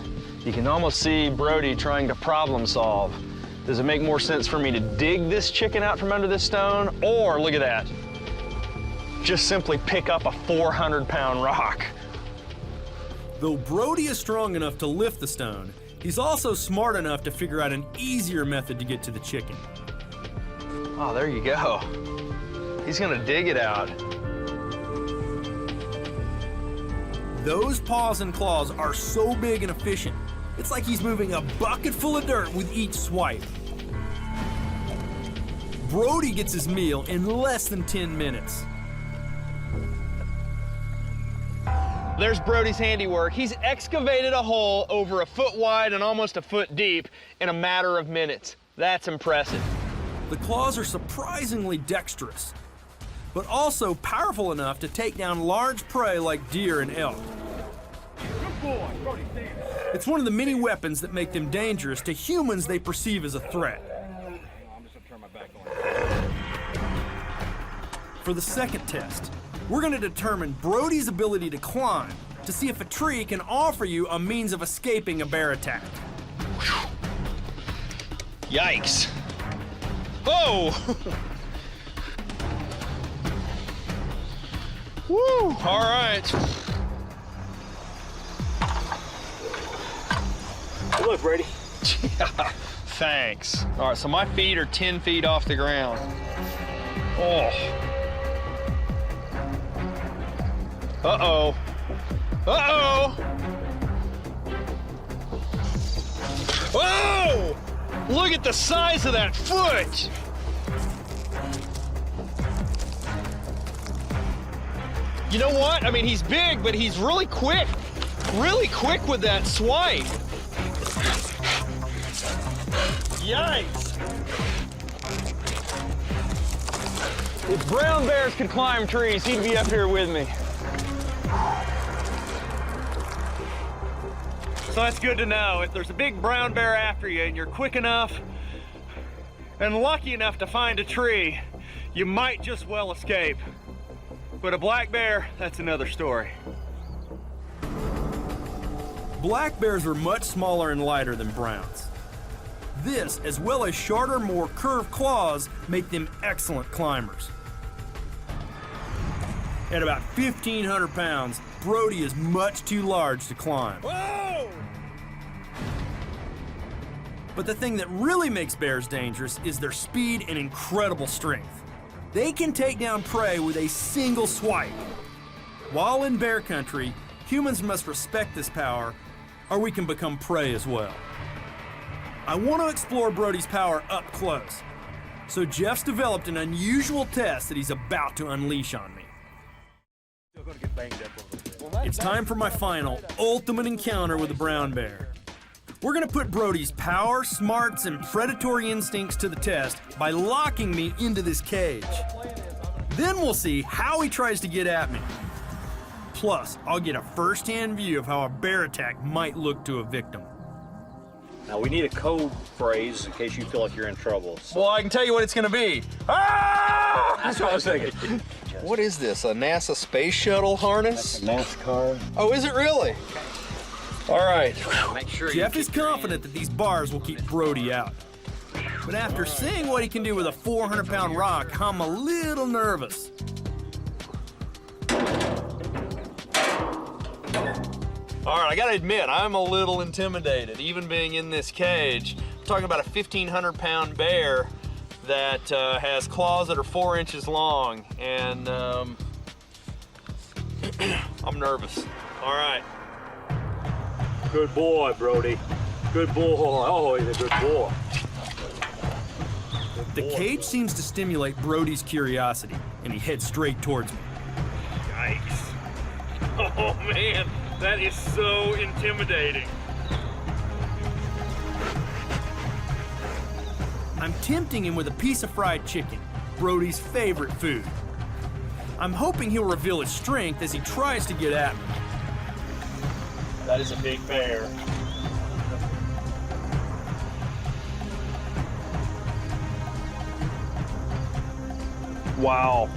You can almost see Brody trying to problem solve. Does it make more sense for me to dig this chicken out from under this stone, or, look at that, just simply pick up a 400-pound rock? Though Brody is strong enough to lift the stone, he's also smart enough to figure out an easier method to get to the chicken. Oh, there you go. He's gonna dig it out. Those paws and claws are so big and efficient, it's like he's moving a bucket full of dirt with each swipe. Brody gets his meal in less than 10 minutes. There's Brody's handiwork. He's excavated a hole over a foot wide and almost a foot deep in a matter of minutes. That's impressive. The claws are surprisingly dexterous, but also powerful enough to take down large prey like deer and elk. It's one of the many weapons that make them dangerous to humans they perceive as a threat. For the second test, we're going to determine Brody's ability to climb to see if a tree can offer you a means of escaping a bear attack. Yikes. Whoa! Woo! All right. Hey, look, Brady. Yeah, thanks. All right, so my feet are 10 feet off the ground. Oh. Uh-oh. Uh-oh! Whoa! Look at the size of that foot! You know what? I mean, he's big, but he's really quick with that swipe. Yikes! If brown bears could climb trees, he'd be up here with me. So that's good to know. If there's a big brown bear after you and you're quick enough and lucky enough to find a tree, you might just well escape. But a black bear, that's another story. Black bears are much smaller and lighter than browns. This, as well as shorter, more curved claws, make them excellent climbers. At about 1,500 pounds, Brody is much too large to climb. Whoa! But the thing that really makes bears dangerous is their speed and incredible strength. They can take down prey with a single swipe. While in bear country, humans must respect this power, or we can become prey as well. I want to explore Brody's power up close, so Jeff's developed an unusual test that he's about to unleash on me. It's time for my final, ultimate encounter with a brown bear. We're gonna put Brody's power, smarts, and predatory instincts to the test by locking me into this cage. Then we'll see how he tries to get at me. Plus, I'll get a first-hand view of how a bear attack might look to a victim. Now we need a code phrase in case you feel like you're in trouble. So. Well, I can tell you what it's gonna be. Ah! That's what I was thinking. What is this, a NASA space shuttle harness? NASCAR. Oh, is it really? All right. Make sure Jeff is confident that these bars will keep Brody out. But after seeing what he can do with a 400-pound rock, I'm a little nervous. All right, I gotta admit, I'm a little intimidated, even being in this cage. I'm talking about a 1,500-pound bear that has claws that are 4 inches long, and I'm nervous. All right. Good boy, Brody. Good boy. Oh, he's a good boy. The cage seems to stimulate Brody's curiosity, and he heads straight towards me. Yikes. Oh, man, that is so intimidating. I'm tempting him with a piece of fried chicken, Brody's favorite food. I'm hoping he'll reveal his strength as he tries to get at me. That is a big bear. Wow.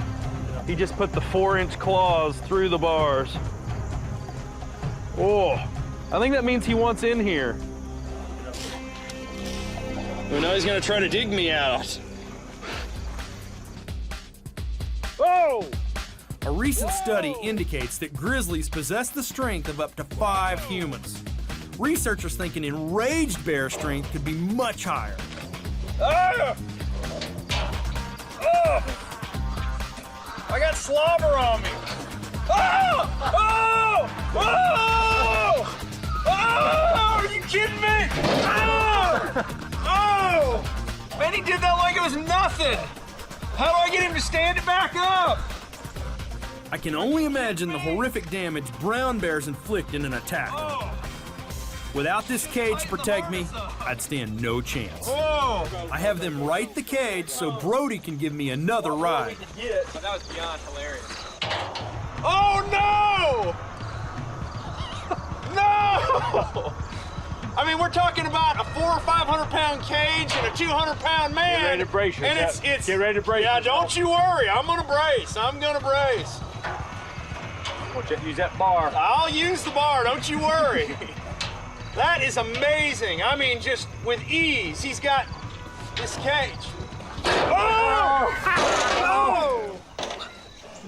He just put the 4-inch claws through the bars. Oh, I think that means he wants in here. We know he's gonna try to dig me out. Oh! A recent study indicates that grizzlies possess the strength of up to 5 humans. Researchers think an enraged bear strength could be much higher. Ah! Oh! I got slobber on me. Oh! Oh! Oh! Oh! Are you kidding me? Oh! Oh! Man, he did that like it was nothing. How do I get him to stand it back up? I can only imagine the horrific damage brown bears inflict in an attack. Without this cage to protect me, I'd stand no chance. Oh! I have them right the cage so Brody can give me another ride. But that was beyond hilarious. Oh no! No! I mean, we're talking about a 400 or 500 pound cage and a 200-pound man. Get ready to brace and yourself. it's Get ready to brace Yeah, yourself. don't you worry. I'm gonna brace. I'm gonna brace. Watch it, use that bar. I'll use the bar. Don't you worry. That is amazing. I mean, just with ease, he's got this cage. Oh! Oh!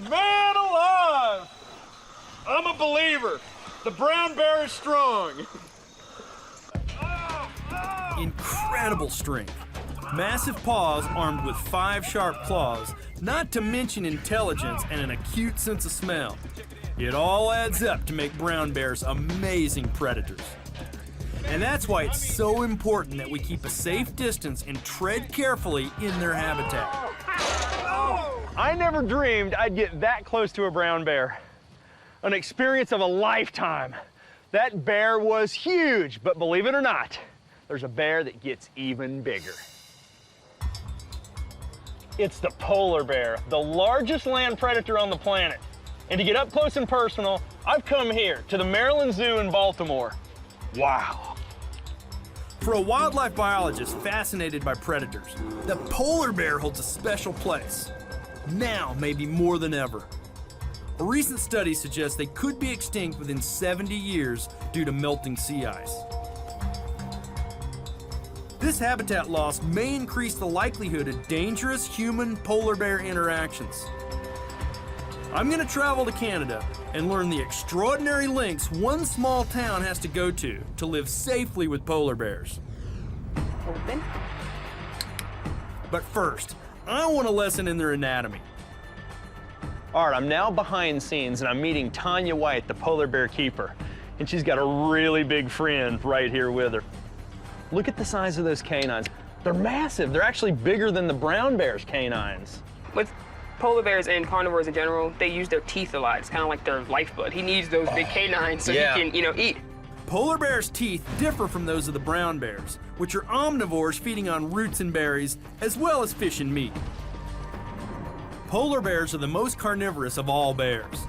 Man alive! I'm a believer. The brown bear is strong. Incredible strength. Massive paws armed with 5 sharp claws, not to mention intelligence and an acute sense of smell. It all adds up to make brown bears amazing predators. And that's why it's so important that we keep a safe distance and tread carefully in their habitat. I never dreamed I'd get that close to a brown bear. An experience of a lifetime. That bear was huge, but believe it or not, there's a bear that gets even bigger. It's the polar bear, the largest land predator on the planet. And to get up close and personal, I've come here to the Maryland Zoo in Baltimore. Wow. For a wildlife biologist fascinated by predators, the polar bear holds a special place. Now, maybe more than ever. A recent study suggests they could be extinct within 70 years due to melting sea ice. This habitat loss may increase the likelihood of dangerous human-polar bear interactions. I'm going to travel to Canada and learn the extraordinary lengths one small town has to go to live safely with polar bears. Open. But first, I want a lesson in their anatomy. All right, I'm now behind scenes and I'm meeting Tanya White, the polar bear keeper. And she's got a really big friend right here with her. Look at the size of those canines. They're massive. They're actually bigger than the brown bear's canines. With polar bears and carnivores in general, they use their teeth a lot. It's kind of like their lifeblood. He needs those big canines so Yeah. he can, eat. Polar bears' teeth differ from those of the brown bears, which are omnivores feeding on roots and berries, as well as fish and meat. Polar bears are the most carnivorous of all bears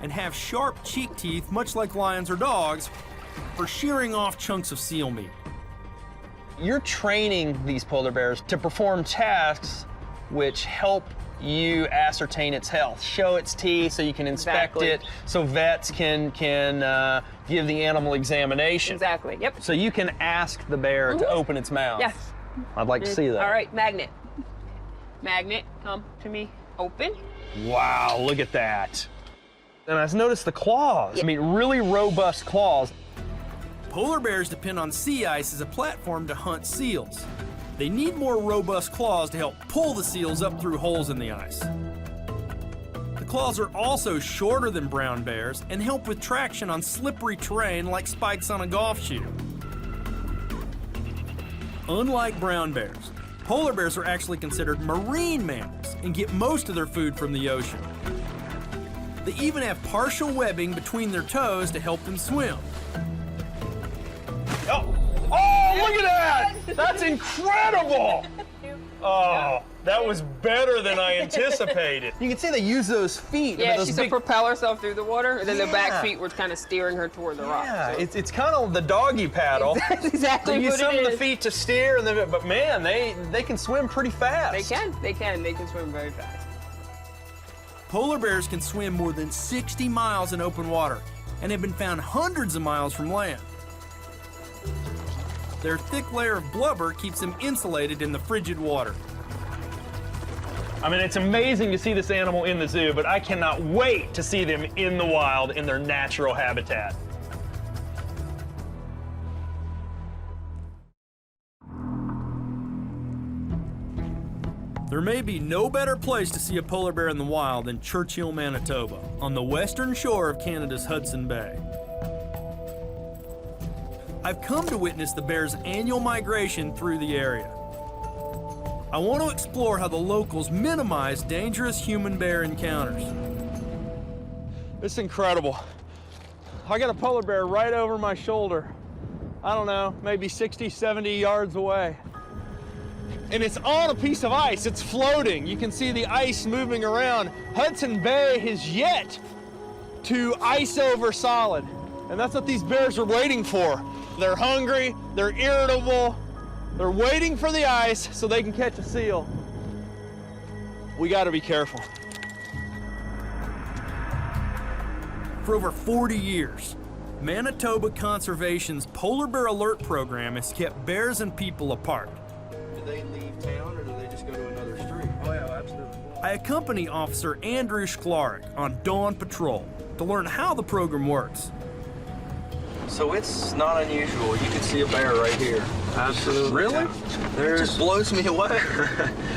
and have sharp cheek teeth, much like lions or dogs, for shearing off chunks of seal meat. You're training these polar bears to perform tasks which help you ascertain its health, show its teeth so you can inspect Exactly. it, so vets can give the animal examination. Exactly. Yep. So you can ask the bear to open its mouth. Yes. I'd like to see that. All right, Magnet. Magnet, come to me. Open. Wow, look at that. And I've noticed the claws. I mean, really robust claws. Polar bears depend on sea ice as a platform to hunt seals. They need more robust claws to help pull the seals up through holes in the ice. The claws are also shorter than brown bears and help with traction on slippery terrain like spikes on a golf shoe. Unlike brown bears, polar bears are actually considered marine mammals and get most of their food from the ocean. They even have partial webbing between their toes to help them swim. Oh, look at that! That's incredible! Oh, that was better than I anticipated. You can see they use those feet. Yeah, those she's big... to propel herself through the water, and then the Yeah. back feet were kind of steering her toward the rock. Yeah, so. it's kind of the doggy paddle. That's exactly They use what some it of the is. feet to steer, and then, but man, they can swim pretty fast. They can swim very fast. Polar bears can swim more than 60 miles in open water and have been found hundreds of miles from land. Their thick layer of blubber keeps them insulated in the frigid water. I mean, it's amazing to see this animal in the zoo, but I cannot wait to see them in the wild in their natural habitat. There may be no better place to see a polar bear in the wild than Churchill, Manitoba, on the western shore of Canada's Hudson Bay. I've come to witness the bear's annual migration through the area. I want to explore how the locals minimize dangerous human-bear encounters. It's incredible. I got a polar bear right over my shoulder. I don't know, maybe 60, 70 yards away. And it's on a piece of ice, it's floating. You can see the ice moving around. Hudson Bay has yet to ice over solid. And that's what these bears are waiting for. They're hungry, they're irritable, they're waiting for the ice so they can catch a seal. We gotta be careful. For over 40 years, Manitoba Conservation's Polar Bear Alert Program has kept bears and people apart. Do they leave town or do they just go to another street? Oh yeah, absolutely. I accompany Officer Andrew Schlarek on Dawn Patrol to learn how the program works. So it's not unusual. You can see a bear right here. Absolutely. Really? It just blows me away.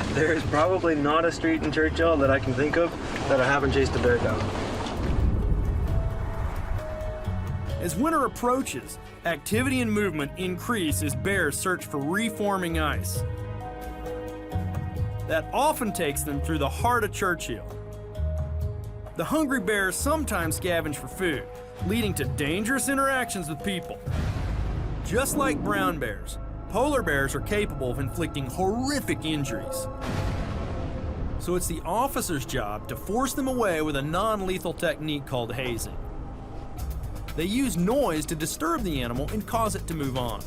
There's probably not a street in Churchill that I can think of that I haven't chased a bear down. As winter approaches, activity and movement increase as bears search for reforming ice. That often takes them through the heart of Churchill. The hungry bears sometimes scavenge for food, leading to dangerous interactions with people. Just like brown bears, polar bears are capable of inflicting horrific injuries. So it's the officer's job to force them away with a non-lethal technique called hazing. They use noise to disturb the animal and cause it to move on.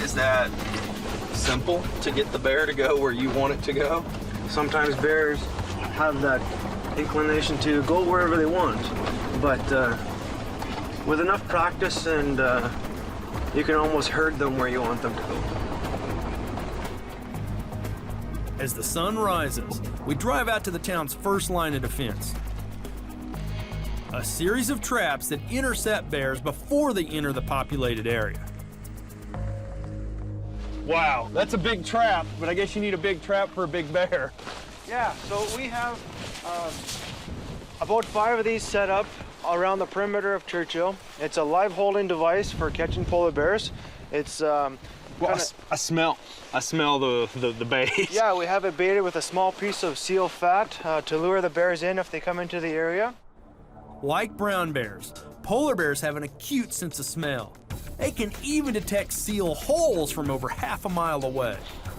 Is that simple to get the bear to go where you want it to go? Sometimes bears have that inclination to go wherever they want, but with enough practice and you can almost herd them where you want them to go. As the sun rises, we drive out to the town's first line of defense. A series of traps that intercept bears before they enter the populated area. Wow, that's a big trap, but I guess you need a big trap for a big bear. Yeah, so we have about 5 of these set up around the perimeter of Churchill. It's a live holding device for catching polar bears. It's I smell the bait. yeah, we have it baited with a small piece of seal fat to lure the bears in if they come into the area. Like brown bears, polar bears have an acute sense of smell. They can even detect seal holes from over half a mile away.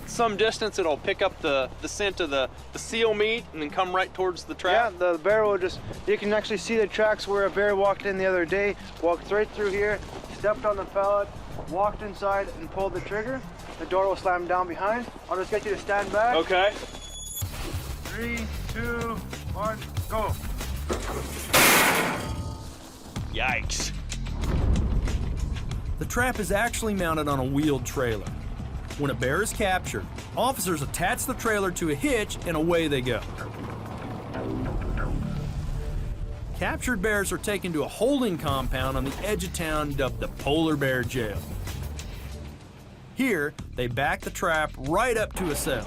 Some distance, it'll pick up the scent of the seal meat and then come right towards the trap. Yeah, the bear will just, you can actually see the tracks where a bear walked in the other day, walked right through here, stepped on the pallet, walked inside and pulled the trigger. The door will slam down behind. I'll just get you to stand back. Okay. 3, 2, 1, go. Yikes. The trap is actually mounted on a wheeled trailer. When a bear is captured, officers attach the trailer to a hitch and away they go. Captured bears are taken to a holding compound on the edge of town dubbed the Polar Bear Jail. Here, they back the trap right up to a cell.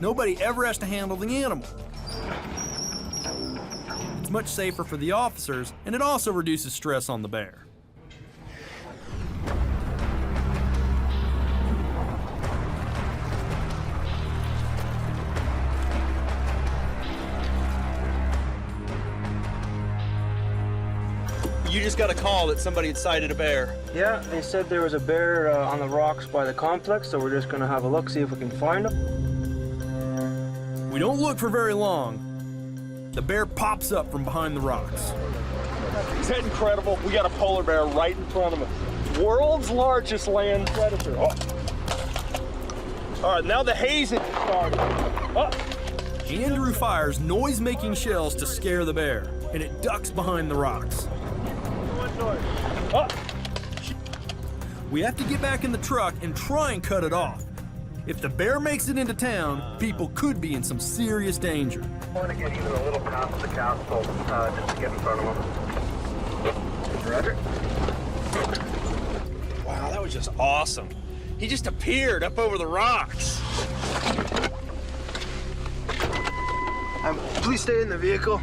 Nobody ever has to handle the animal. It's much safer for the officers, and it also reduces stress on the bear. You just got a call that somebody had sighted a bear. Yeah, they said there was a bear on the rocks by the complex, so we're just gonna have a look, see if we can find him. We don't look for very long. The bear pops up from behind the rocks. Is that incredible? We got a polar bear right in front of us. World's largest land predator. Oh. All right, now the hazing is starting. Oh. Andrew fires noise-making shells to scare the bear, and it ducks behind the rocks. Oh. We have to get back in the truck and try and cut it off. If the bear makes it into town, people could be in some serious danger. I want to get even a little past the castle just to get in front of him. Roger. Wow, that was just awesome. He just appeared up over the rocks. Please stay in the vehicle.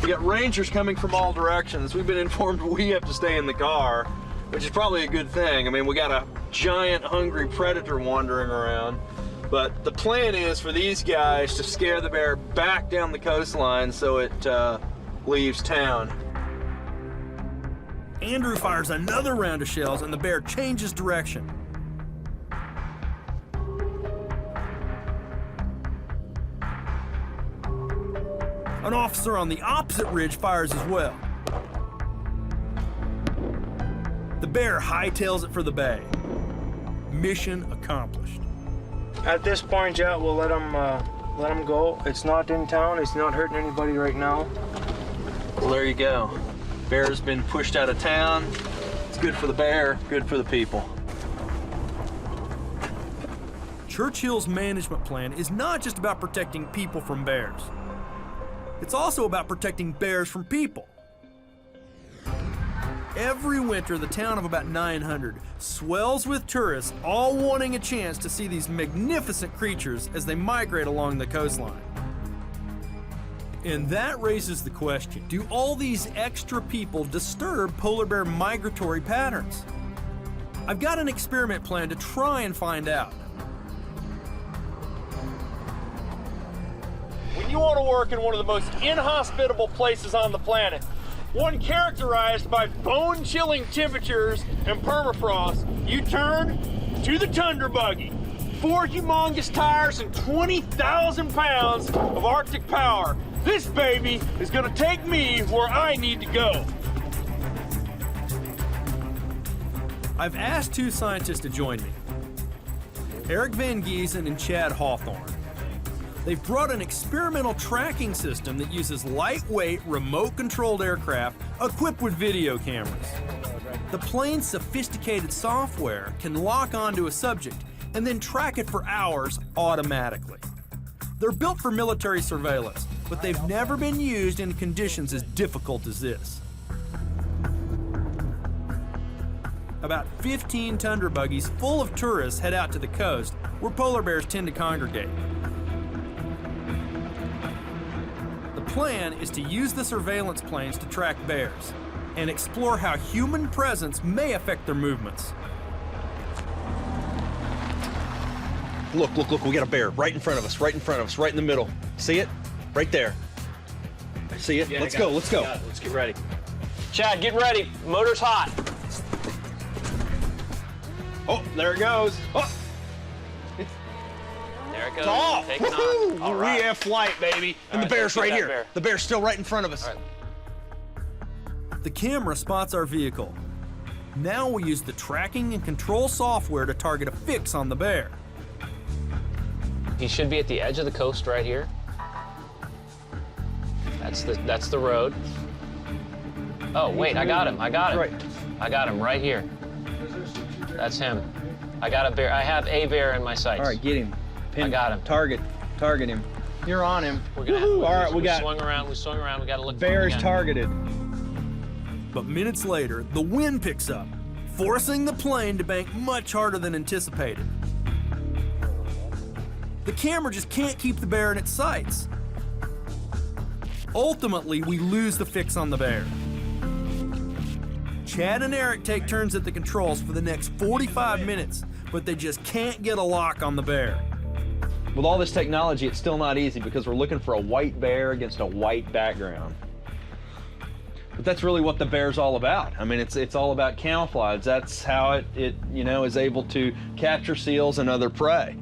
We got rangers coming from all directions. We've been informed we have to stay in the car, which is probably a good thing. I mean, we got a giant hungry predator wandering around. But the plan is for these guys to scare the bear back down the coastline so it leaves town. Andrew fires another round of shells and the bear changes direction. An officer on the opposite ridge fires as well. The bear hightails it for the bay. Mission accomplished. At this point, yeah, we'll let him go. It's not in town. It's not hurting anybody right now. Well, there you go. Bear's been pushed out of town. It's good for the bear, good for the people. Churchill's management plan is not just about protecting people from bears. It's also about protecting bears from people. Every winter, the town of about 900 swells with tourists, all wanting a chance to see these magnificent creatures as they migrate along the coastline. And that raises the question, do all these extra people disturb polar bear migratory patterns? I've got an experiment plan to try and find out. When you want to work in one of the most inhospitable places on the planet, one characterized by bone-chilling temperatures and permafrost, you turn to the Tundra Buggy. 4 humongous tires and 20,000 pounds of Arctic power. This baby is gonna take me where I need to go. I've asked 2 scientists to join me, Eric Van Giesen and Chad Hawthorne. They've brought an experimental tracking system that uses lightweight, remote-controlled aircraft equipped with video cameras. The plane's sophisticated software can lock onto a subject and then track it for hours automatically. They're built for military surveillance, but they've never been used in conditions as difficult as this. About 15 Tundra buggies full of tourists head out to the coast where polar bears tend to congregate. The plan is to use the surveillance planes to track bears and explore how human presence may affect their movements. Look, look, look, we got a bear right in front of us, right in front of us, right in the middle. See it? Right there. I see it. Let's go, let's go. Let's get ready. Chad, get ready. Motor's hot. Oh, there it goes. Oh, There it goes. it's off. Taking Woohoo! on. All right. We have flight, baby. And right, the bear's let's right get here. that bear. The bear's still right in front of us. All right. The camera spots our vehicle. Now we use the tracking and control software to target a fix on the bear. He should be at the edge of the coast right here. That's the road. Oh, wait, I got him. I got him. Right. I got him right here. That's him. I got a bear. I have a bear in my sights. All right, get him. Pin I got him. Target him. You're on him. We're gonna Woohoo! All right, we swung around. We swung around. We got to look. bear is for him again. targeted. But minutes later, the wind picks up, forcing the plane to bank much harder than anticipated. The camera just can't keep the bear in its sights. Ultimately, we lose the fix on the bear. Chad and Eric take turns at the controls for the next 45 minutes, but they just can't get a lock on the bear. With all this technology, it's still not easy because we're looking for a white bear against a white background. But that's really what the bear's all about. I mean, it's all about camouflage. That's how it is able to capture seals and other prey.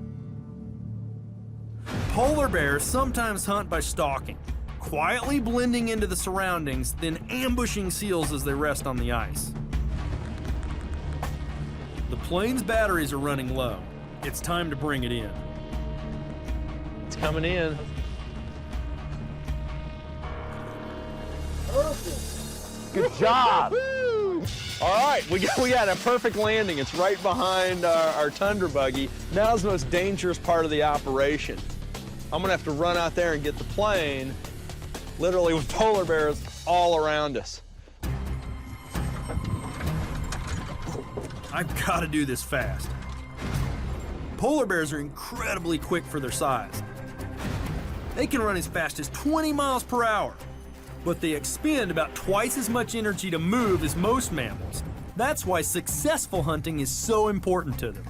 Polar bears sometimes hunt by stalking, quietly blending into the surroundings, then ambushing seals as they rest on the ice. The plane's batteries are running low. It's time to bring it in. It's coming in. Good job. All right, we got a perfect landing. It's right behind our Tundra buggy. Now's the most dangerous part of the operation. I'm gonna have to run out there and get the plane, literally with polar bears all around us. I've got to do this fast. Polar bears are incredibly quick for their size. They can run as fast as 20 miles per hour, but they expend about twice as much energy to move as most mammals. That's why successful hunting is so important to them.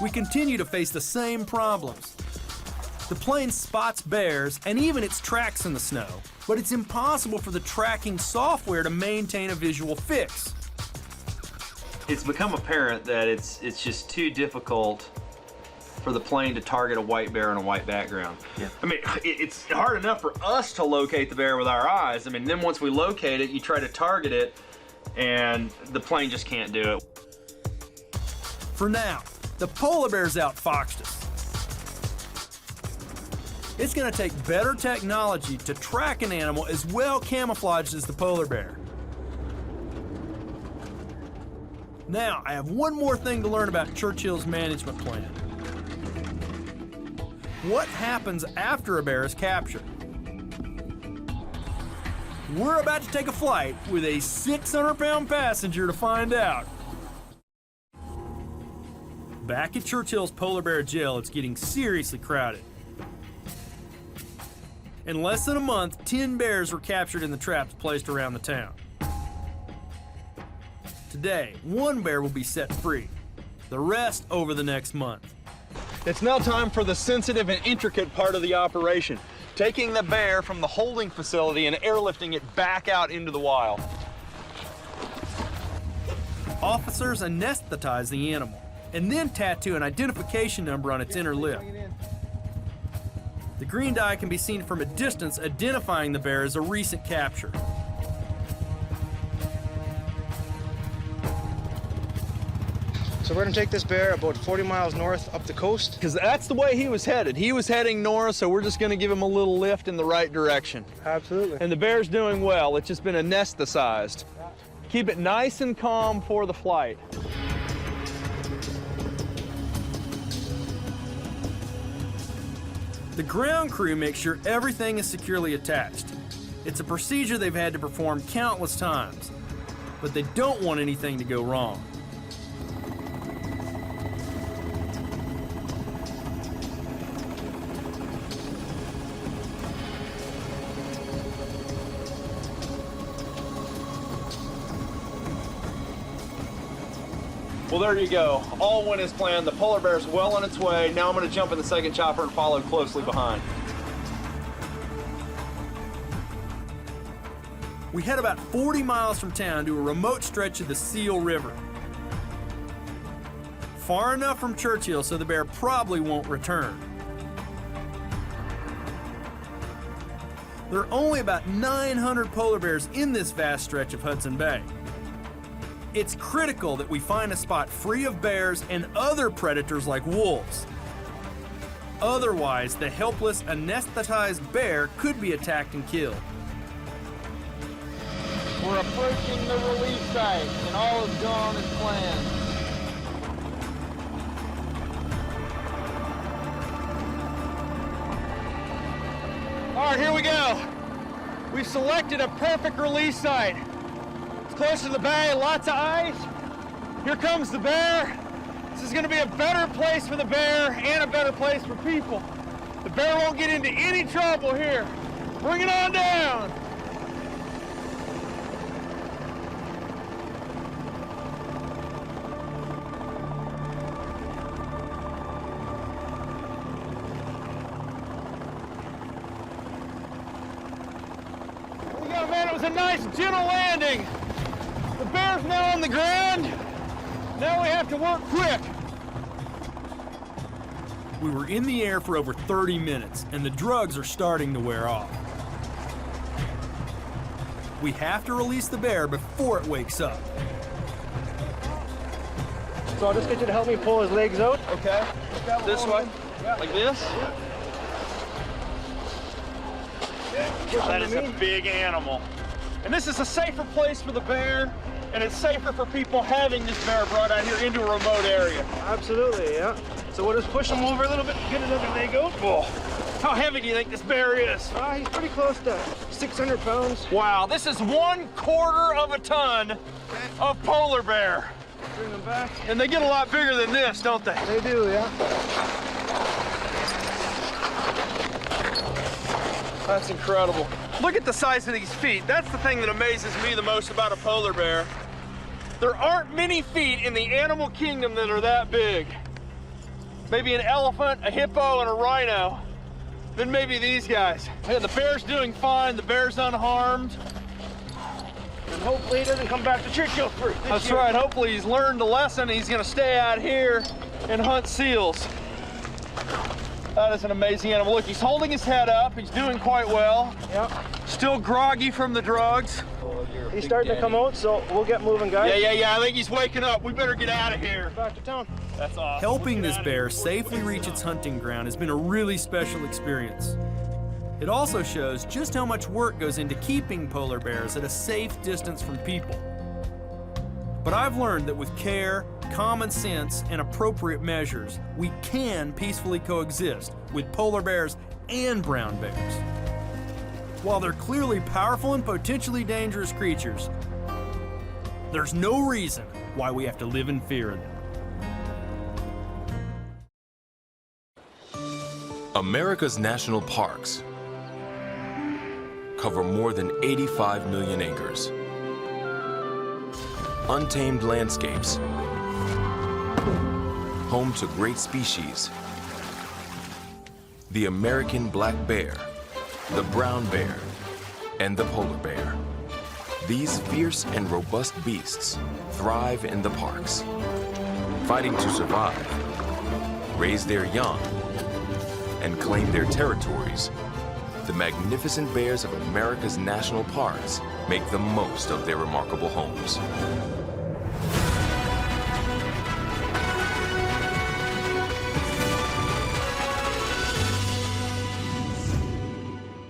We continue to face the same problems. The plane spots bears and even its tracks in the snow, but it's impossible for the tracking software to maintain a visual fix. It's become apparent that it's just too difficult for the plane to target a white bear on a white background. Yeah. I mean, it's hard enough for us to locate the bear with our eyes. I mean, then once we locate it, you try to target it, and the plane just can't do it. For now, the polar bear's outfoxed us. It's gonna take better technology to track an animal as well camouflaged as the polar bear. Now, I have one more thing to learn about Churchill's management plan. What happens after a bear is captured? We're about to take a flight with a 600-pound passenger to find out. Back at Churchill's polar bear jail, it's getting seriously crowded. In less than a month, 10 bears were captured in the traps placed around the town. Today, one bear will be set free. The rest over the next month. It's now time for the sensitive and intricate part of the operation, taking the bear from the holding facility and airlifting it back out into the wild. Officers anesthetize the animal and then tattoo an identification number on its inner lip. The green dye can be seen from a distance, identifying the bear as a recent capture. So we're gonna take this bear about 40 miles north up the coast. Because that's the way he was headed. He was heading north, so we're just gonna give him a little lift in the right direction. Absolutely. And the bear's doing well. It's just been anesthetized. Keep it nice and calm for the flight. The ground crew makes sure everything is securely attached. It's a procedure they've had to perform countless times. but they don't want anything to go wrong. Well, there you go. All went as planned. The polar bear's well on its way. Now I'm going to jump in the second chopper and follow closely behind. We head about 40 miles from town to a remote stretch of the Seal River. Far enough from Churchill so the bear probably won't return. There are only about 900 polar bears in this vast stretch of Hudson Bay. It's critical that we find a spot free of bears and other predators like wolves. Otherwise, the helpless, anesthetized bear could be attacked and killed. We're approaching the release site, and all is gone as planned. All right, here we go. We've selected a perfect release site. It's close to the bay, lots of ice. Here comes the bear. This is gonna be a better place for the bear and a better place for people. The bear won't get into any trouble here. Bring it on down. Man, it was a nice, gentle landing. The bear's now on the ground. Now we have to work quick. We were in the air for over 30 minutes, and the drugs are starting to wear off. We have to release the bear before it wakes up. So I'll just get you to help me pull his legs out. Okay. This way? Like this? That is a big animal. And this is a safer place for the bear, and it's safer for people having this bear brought out here into a remote area. Absolutely, yeah. So we'll just push him over a little bit and get another leg out. Oh. How heavy do you think this bear is? He's pretty close to 600 pounds. Wow, this is 1/4 of a ton of polar bear. Bring him back. And they get a lot bigger than this, don't they? They do, yeah. That's incredible. Look at the size of these feet. That's the thing that amazes me the most about a polar bear. There aren't many feet in the animal kingdom that are that big. Maybe an elephant, a hippo, and a rhino. Then maybe these guys. Yeah, the bear's doing fine. The bear's unharmed. And hopefully he doesn't come back to Churchill for this That's year. right. Hopefully he's learned a lesson. He's going to stay out here and hunt seals. That is an amazing animal. Look, he's holding his head up. He's doing quite well. Yep. Still groggy from the drugs. He's starting to come out, so we'll get moving, guys. Yeah. I think he's waking up. We better get out of here. Back to town. That's awesome. Helping this bear safely reach its hunting ground has been a really special experience. It also shows just how much work goes into keeping polar bears at a safe distance from people. But I've learned that with care, common sense, and appropriate measures, we can peacefully coexist with polar bears and brown bears. While they're clearly powerful and potentially dangerous creatures, there's no reason why we have to live in fear of them. America's national parks cover more than 85 million acres. Untamed landscapes, home to great species. The American black bear, the brown bear, and the polar bear. These fierce and robust beasts thrive in the parks, fighting to survive, raise their young, and claim their territories. The magnificent bears of America's national parks make the most of their remarkable homes.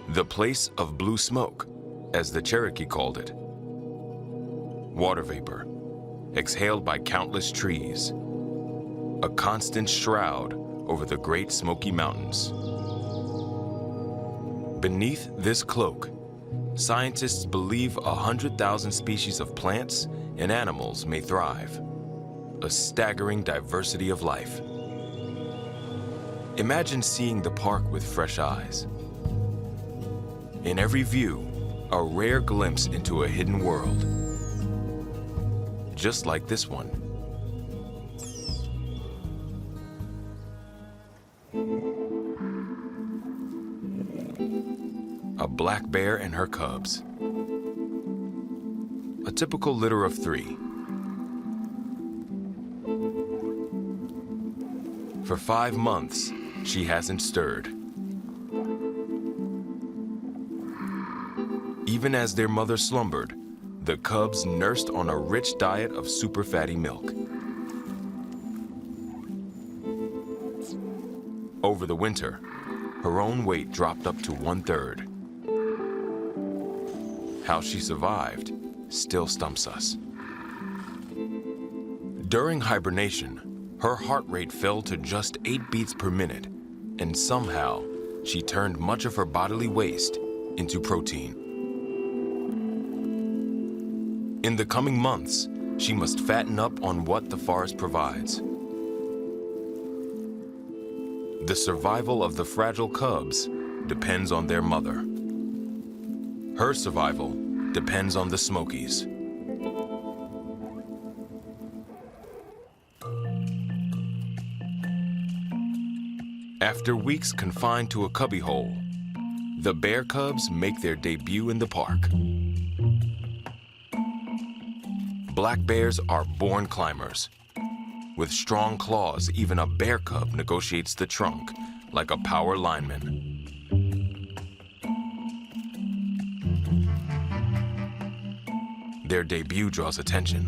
The place of blue smoke, as the Cherokee called it. Water vapor, exhaled by countless trees. A constant shroud over the Great Smoky Mountains. Beneath this cloak, scientists believe 100,000 species of plants and animals may thrive. A staggering diversity of life. Imagine seeing the park with fresh eyes. In every view, a rare glimpse into a hidden world. Just like this one. A black bear and her cubs. A typical litter of 3. For 5 months, she hasn't stirred. Even as their mother slumbered, the cubs nursed on a rich diet of super fatty milk. Over the winter, her own weight dropped up to 1/3. How she survived still stumps us. During hibernation, her heart rate fell to just 8 beats per minute, and somehow she turned much of her bodily waste into protein. In the coming months, she must fatten up on what the forest provides. The survival of the fragile cubs depends on their mother. Her survival depends on the Smokies. After weeks confined to a cubbyhole, the bear cubs make their debut in the park. Black bears are born climbers. With strong claws, even a bear cub negotiates the trunk like a power lineman. Their debut draws attention.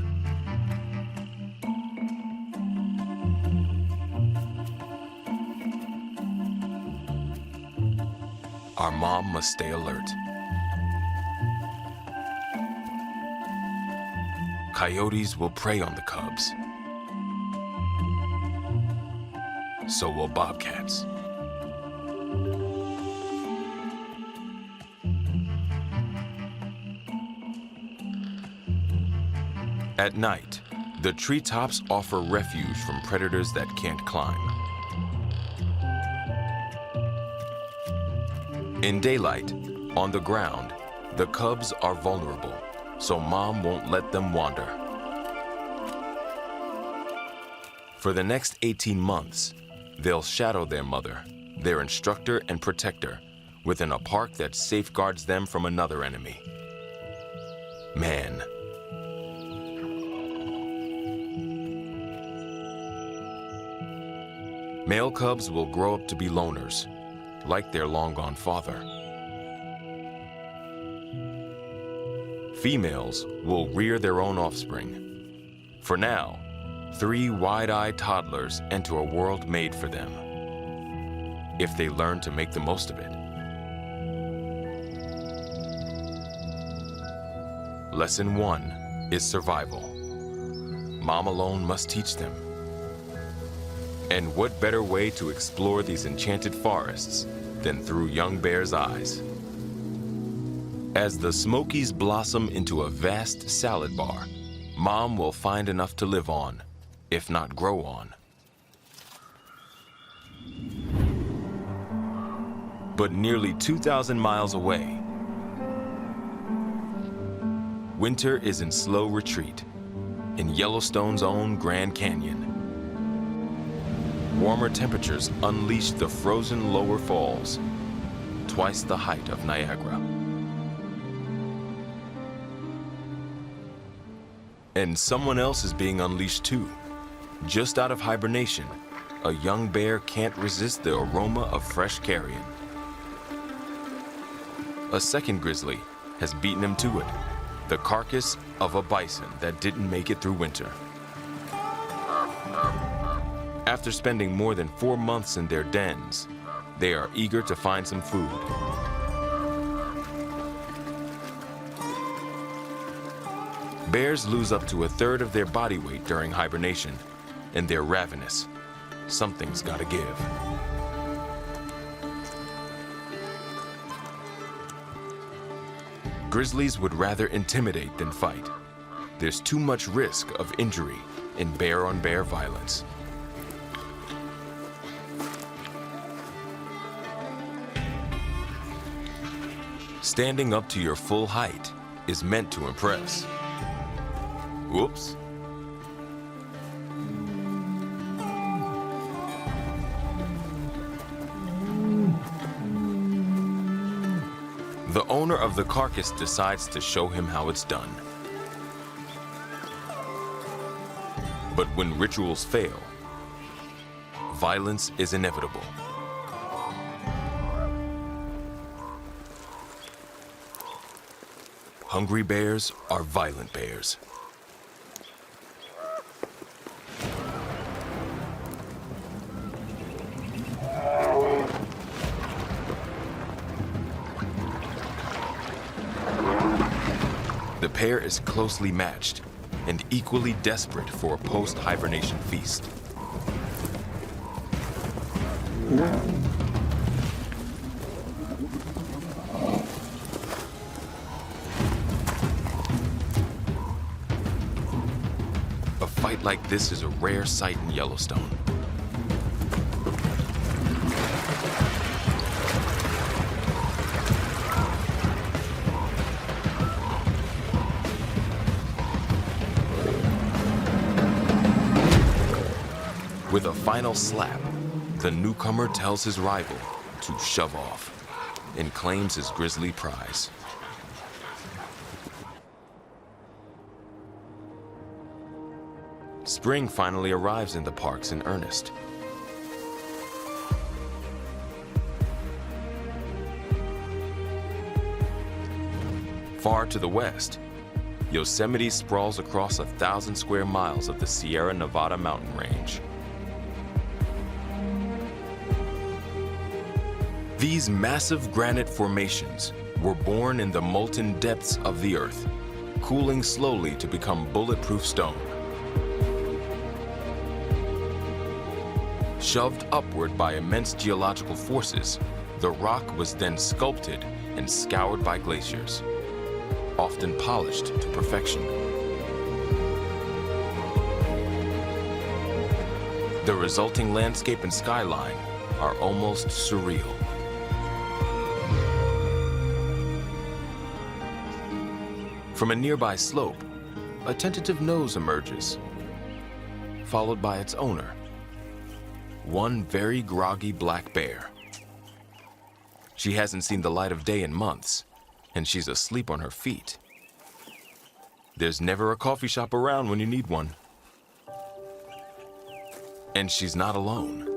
Our mom must stay alert. Coyotes will prey on the cubs. So will bobcats. At night, the treetops offer refuge from predators that can't climb. In daylight, on the ground, the cubs are vulnerable, so mom won't let them wander. For the next 18 months, they'll shadow their mother, their instructor and protector, within a park that safeguards them from another enemy: man. Male cubs will grow up to be loners, like their long-gone father. Females will rear their own offspring. For now, 3 wide-eyed toddlers enter a world made for them, if they learn to make the most of it. Lesson 1 is survival. Mom alone must teach them. And what better way to explore these enchanted forests than through young bears' eyes? As the Smokies blossom into a vast salad bar, mom will find enough to live on, if not grow on. But nearly 2,000 miles away, winter is in slow retreat in Yellowstone's own Grand Canyon. Warmer temperatures unleash the frozen lower falls, twice the height of Niagara. And someone else is being unleashed too. Just out of hibernation, a young bear can't resist the aroma of fresh carrion. A second grizzly has beaten him to it, the carcass of a bison that didn't make it through winter. After spending more than 4 months in their dens, they are eager to find some food. Bears lose up to 1/3 of their body weight during hibernation, and they're ravenous. Something's gotta give. Grizzlies would rather intimidate than fight. there's too much risk of injury in bear-on-bear violence. Standing up to your full height is meant to impress. Whoops. The owner of the carcass decides to show him how it's done. But when rituals fail, violence is inevitable. Hungry bears are violent bears. The pair is closely matched and equally desperate for a post-hibernation feast. A fight like this is a rare sight in Yellowstone. With a final slap, the newcomer tells his rival to shove off and claims his grisly prize. Spring finally arrives in the parks in earnest. Far to the west, Yosemite sprawls across 1,000 square miles of the Sierra Nevada mountain range. These massive granite formations were born in the molten depths of the earth, cooling slowly to become bulletproof stone. Shoved upward by immense geological forces, the rock was then sculpted and scoured by glaciers, often polished to perfection. The resulting landscape and skyline are almost surreal. From a nearby slope, a tentative nose emerges, followed by its owner, one very groggy black bear. She hasn't seen the light of day in months, and she's asleep on her feet. There's never a coffee shop around when you need one. And she's not alone.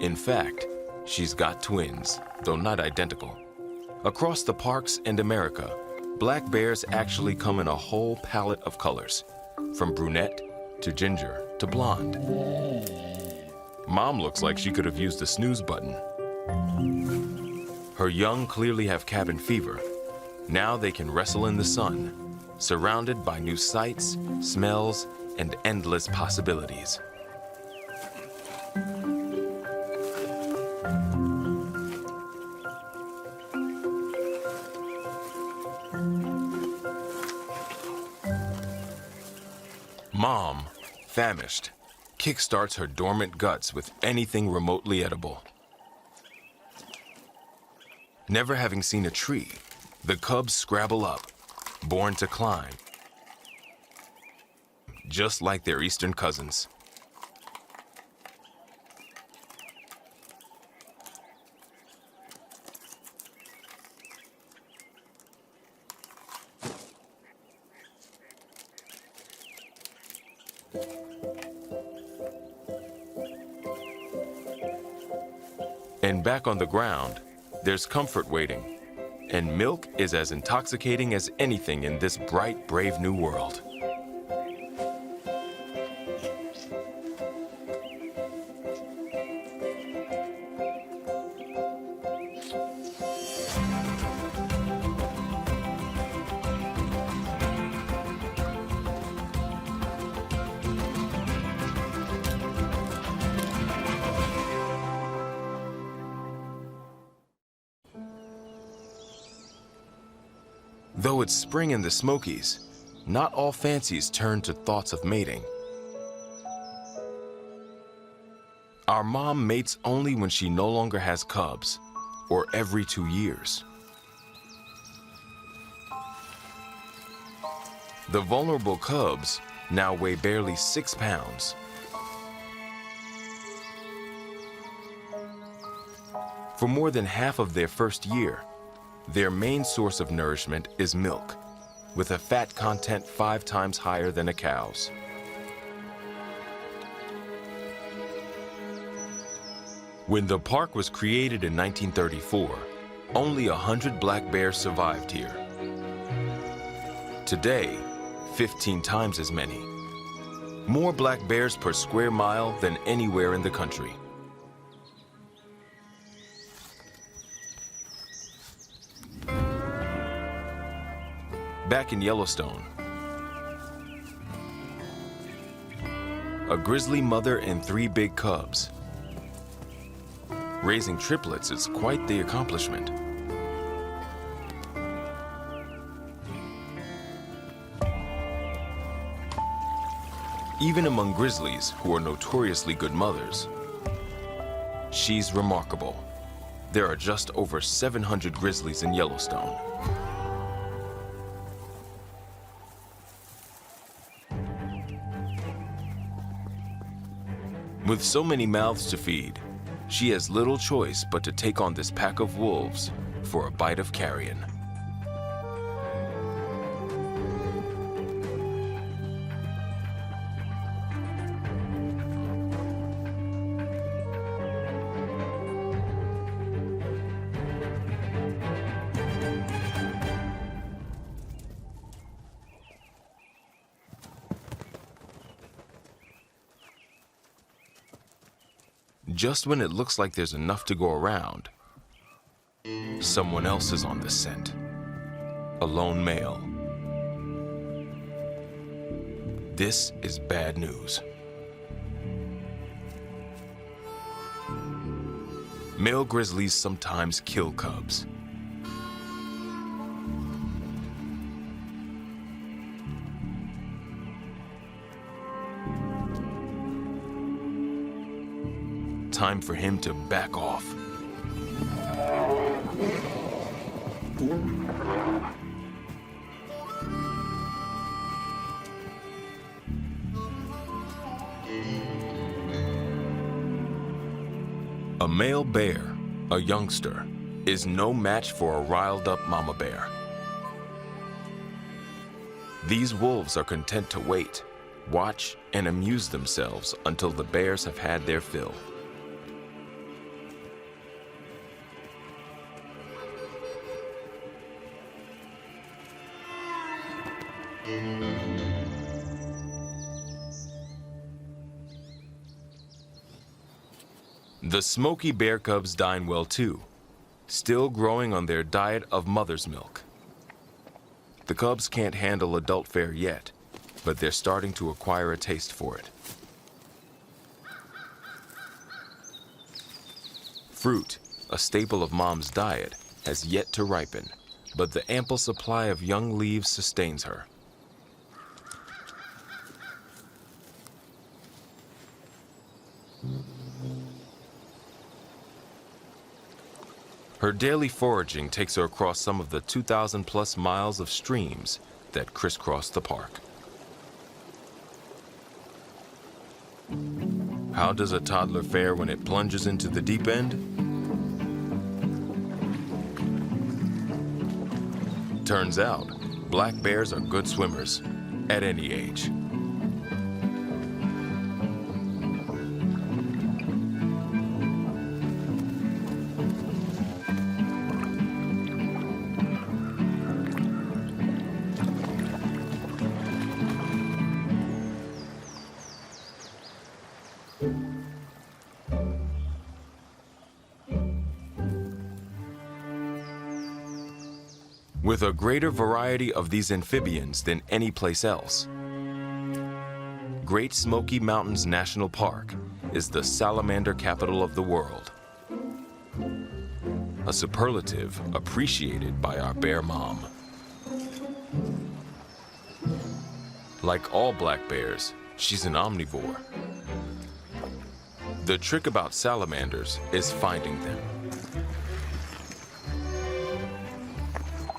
In fact, she's got twins, though not identical. Across the parks and America, black bears actually come in a whole palette of colors, from brunette to ginger to blonde. Mom looks like she could have used the snooze button. Her young clearly have cabin fever. Now they can wrestle in the sun, surrounded by new sights, smells, and endless possibilities. Mom, famished, kickstarts her dormant guts with anything remotely edible. Never having seen a tree, the cubs scrabble up, born to climb, just like their eastern cousins. And back on the ground, there's comfort waiting, and milk is as intoxicating as anything in this bright, brave new world. Though it's spring in the Smokies, not all fancies turn to thoughts of mating. Our mom mates only when she no longer has cubs, or every 2 years. The vulnerable cubs now weigh barely 6 pounds. For more than half of their first year, their main source of nourishment is milk, with a fat content 5 times higher than a cow's. When the park was created in 1934, only 100 black bears survived here. Today, 15 times as many. More black bears per square mile than anywhere in the country. Back in Yellowstone, a grizzly mother and 3 big cubs. Raising triplets is quite the accomplishment. Even among grizzlies, who are notoriously good mothers, she's remarkable. There are just over 700 grizzlies in Yellowstone. With so many mouths to feed, she has little choice but to take on this pack of wolves for a bite of carrion. Just when it looks like there's enough to go around, someone else is on the scent. A lone male. This is bad news. Male grizzlies sometimes kill cubs. Time for him to back off. A male bear, a youngster, is no match for a riled-up mama bear. These wolves are content to wait, watch, and amuse themselves until the bears have had their fill. The Smoky bear cubs dine well too, still growing on their diet of mother's milk. The cubs can't handle adult fare yet, but they're starting to acquire a taste for it. Fruit, a staple of mom's diet, has yet to ripen, but the ample supply of young leaves sustains her. Her daily foraging takes her across some of the 2,000+ miles of streams that crisscross the park. How does a toddler fare when it plunges into the deep end? Turns out, black bears are good swimmers at any age. With a greater variety of these amphibians than any place else, Great Smoky Mountains National Park is the salamander capital of the world. A superlative appreciated by our bear mom. Like all black bears, she's an omnivore. The trick about salamanders is finding them.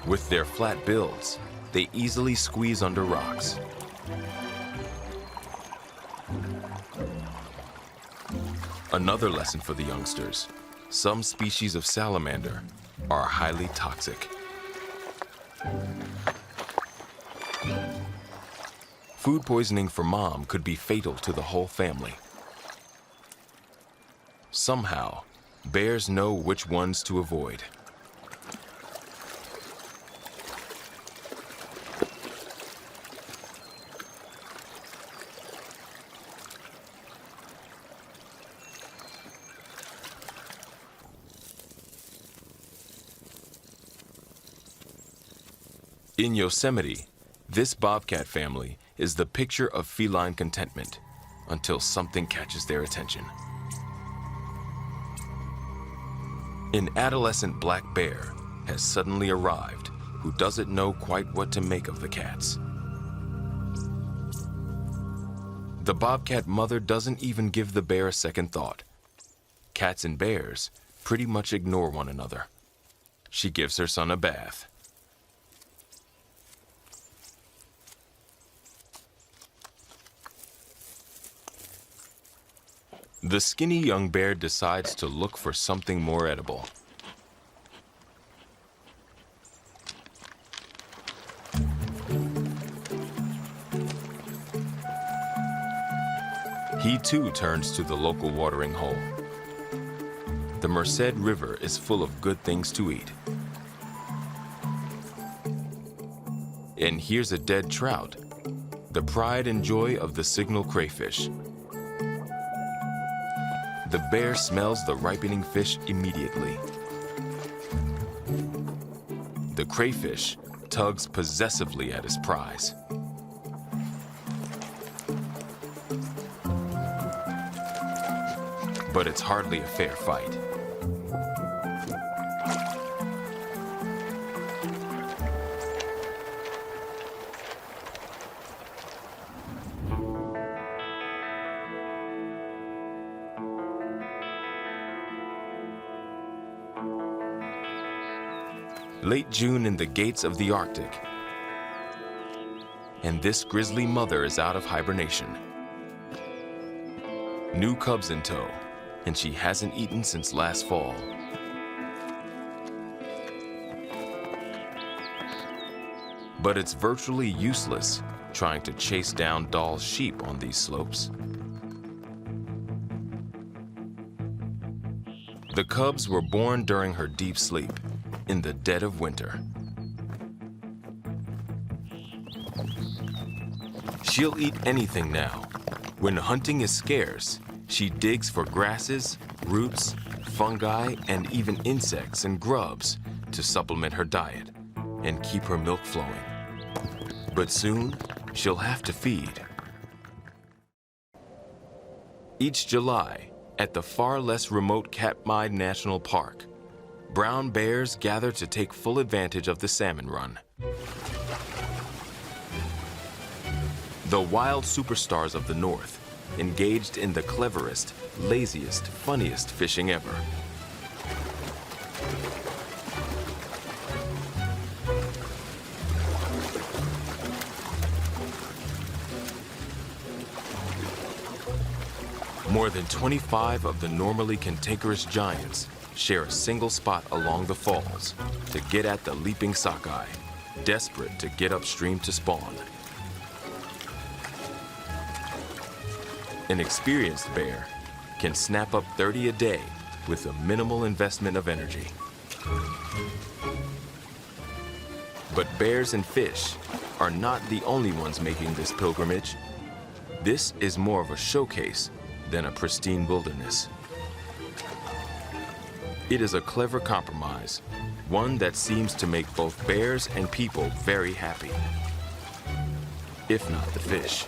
With their flat builds, they easily squeeze under rocks. Another lesson for the youngsters: some species of salamander are highly toxic. Food poisoning for mom could be fatal to the whole family. Somehow, bears know which ones to avoid. In Yosemite, this bobcat family is the picture of feline contentment until something catches their attention. An adolescent black bear has suddenly arrived who doesn't know quite what to make of the cats. The bobcat mother doesn't even give the bear a second thought. Cats and bears pretty much ignore one another. She gives her son a bath. The skinny young bear decides to look for something more edible. He too turns to the local watering hole. The Merced River is full of good things to eat. And here's a dead trout, the pride and joy of the signal crayfish. The bear smells the ripening fish immediately. The crayfish tugs possessively at his prize. But it's hardly a fair fight. Late June in the gates of the Arctic, and this grizzly mother is out of hibernation. New cubs in tow, and she hasn't eaten since last fall. But it's virtually useless trying to chase down Dahl's sheep on these slopes. The cubs were born during her deep sleep, in the dead of winter. She'll eat anything now. When hunting is scarce, she digs for grasses, roots, fungi, and even insects and grubs to supplement her diet and keep her milk flowing. But soon, she'll have to feed. Each July, at the far less remote Katmai National Park, brown bears gather to take full advantage of the salmon run. The wild superstars of the North engaged in the cleverest, laziest, funniest fishing ever. More than 25 of the normally cantankerous giants share a single spot along the falls to get at the leaping sockeye, desperate to get upstream to spawn. An experienced bear can snap up 30 a day with a minimal investment of energy. But bears and fish are not the only ones making this pilgrimage. This is more of a showcase than a pristine wilderness. It is a clever compromise, one that seems to make both bears and people very happy, if not the fish.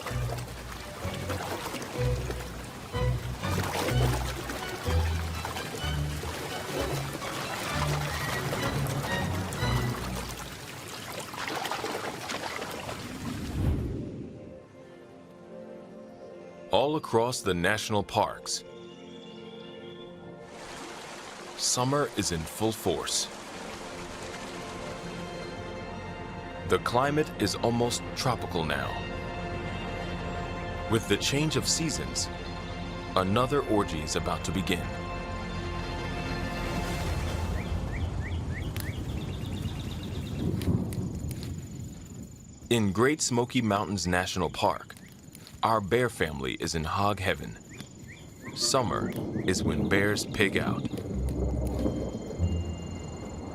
All across the national parks, summer is in full force. The climate is almost tropical now. With the change of seasons, another orgy is about to begin. In Great Smoky Mountains National Park, our bear family is in hog heaven. Summer is when bears pig out.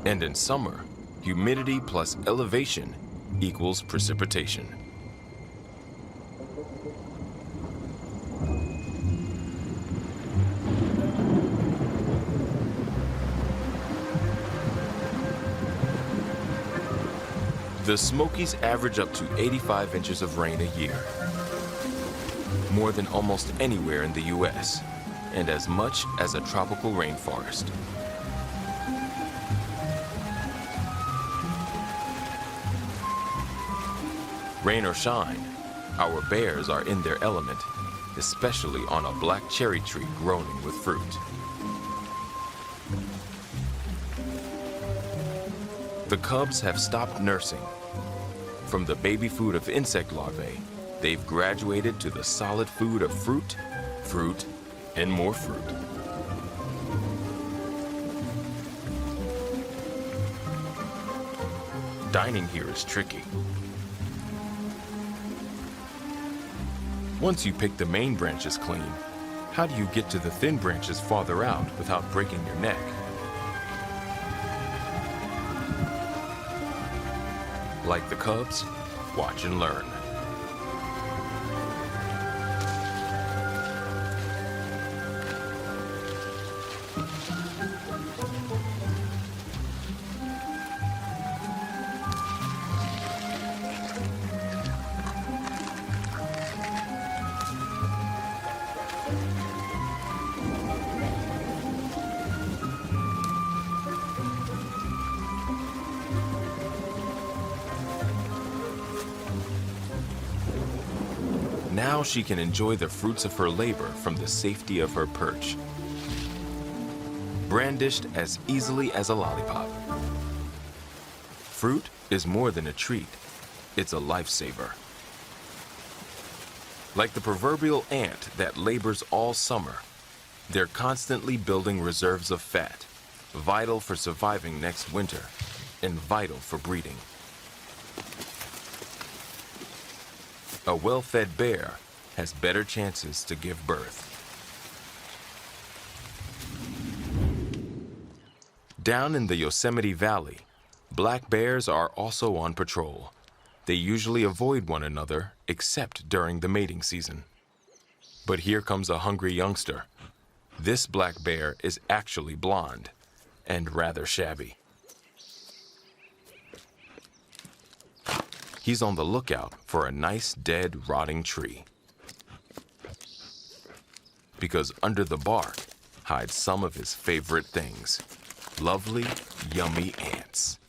And in summer, humidity plus elevation equals precipitation. The Smokies average up to 85 inches of rain a year. More than almost anywhere in the US, and as much as a tropical rainforest. Rain or shine, our bears are in their element, especially on a black cherry tree groaning with fruit. The cubs have stopped nursing. From the baby food of insect larvae, they've graduated to the solid food of fruit, fruit, and more fruit. Dining here is tricky. Once you pick the main branches clean, how do you get to the thin branches farther out without breaking your neck? Like the cubs, watch and learn. Now she can enjoy the fruits of her labor from the safety of her perch, brandished as easily as a lollipop. Fruit is more than a treat, it's a lifesaver. Like the proverbial ant that labors all summer, they're constantly building reserves of fat, vital for surviving next winter and vital for breeding. A well-fed bear has better chances to give birth. Down in the Yosemite Valley, black bears are also on patrol. They usually avoid one another except during the mating season. But here comes a hungry youngster. This black bear is actually blonde and rather shabby. He's on the lookout for a nice, dead, rotting tree. Because under the bark hides some of his favorite things. Lovely, yummy ants.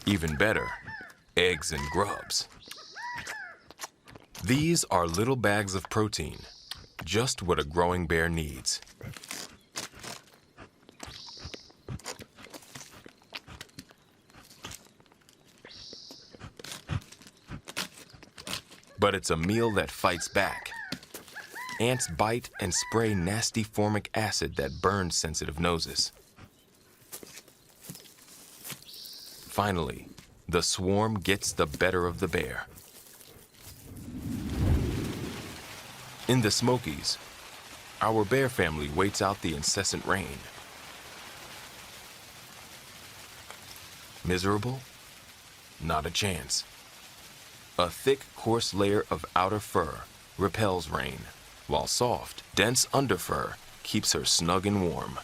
Even better, eggs and grubs. These are little bags of protein, just what a growing bear needs. But it's a meal that fights back. Ants bite and spray nasty formic acid that burns sensitive noses. Finally, the swarm gets the better of the bear. In the Smokies, our bear family waits out the incessant rain. Miserable? Not a chance. A thick, coarse layer of outer fur repels rain, while soft, dense underfur keeps her snug and warm.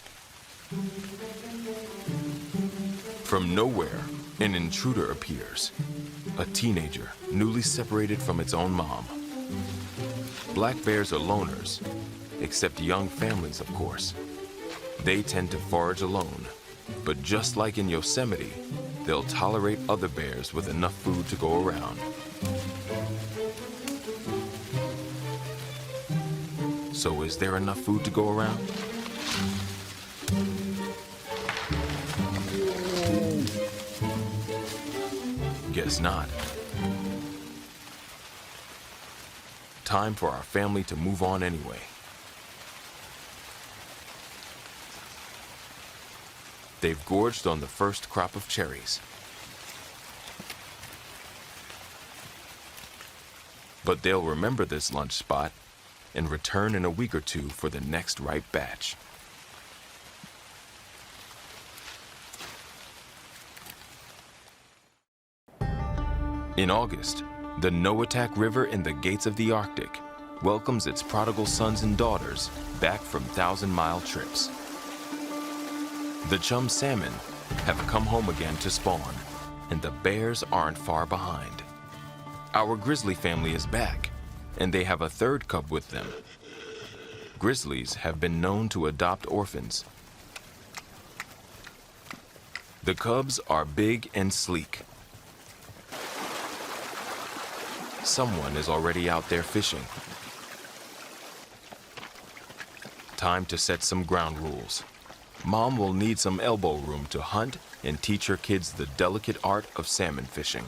From nowhere, an intruder appears, a teenager newly separated from its own mom. Black bears are loners, except young families, of course. They tend to forage alone, but just like in Yosemite, they'll tolerate other bears with enough food to go around. So is there enough food to go around? Guess not. Time for our family to move on anyway. They've gorged on the first crop of cherries. But they'll remember this lunch spot and return in a week or two for the next ripe batch. In August, the Noatak River in the gates of the Arctic welcomes its prodigal sons and daughters back from 1,000-mile trips. The chum salmon have come home again to spawn, and the bears aren't far behind. Our grizzly family is back, and they have a third cub with them. Grizzlies have been known to adopt orphans. The cubs are big and sleek. Someone is already out there fishing. Time to set some ground rules. Mom will need some elbow room to hunt and teach her kids the delicate art of salmon fishing.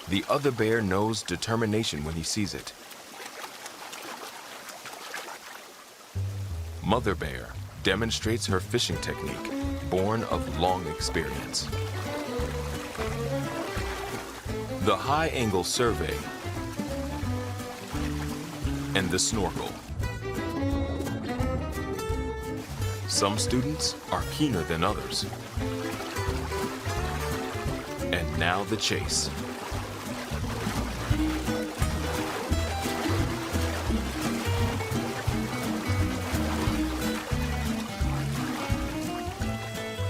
The other bear knows determination when he sees it. Mother bear demonstrates her fishing technique, born of long experience. The high-angle survey and the snorkel. Some students are keener than others. And now the chase.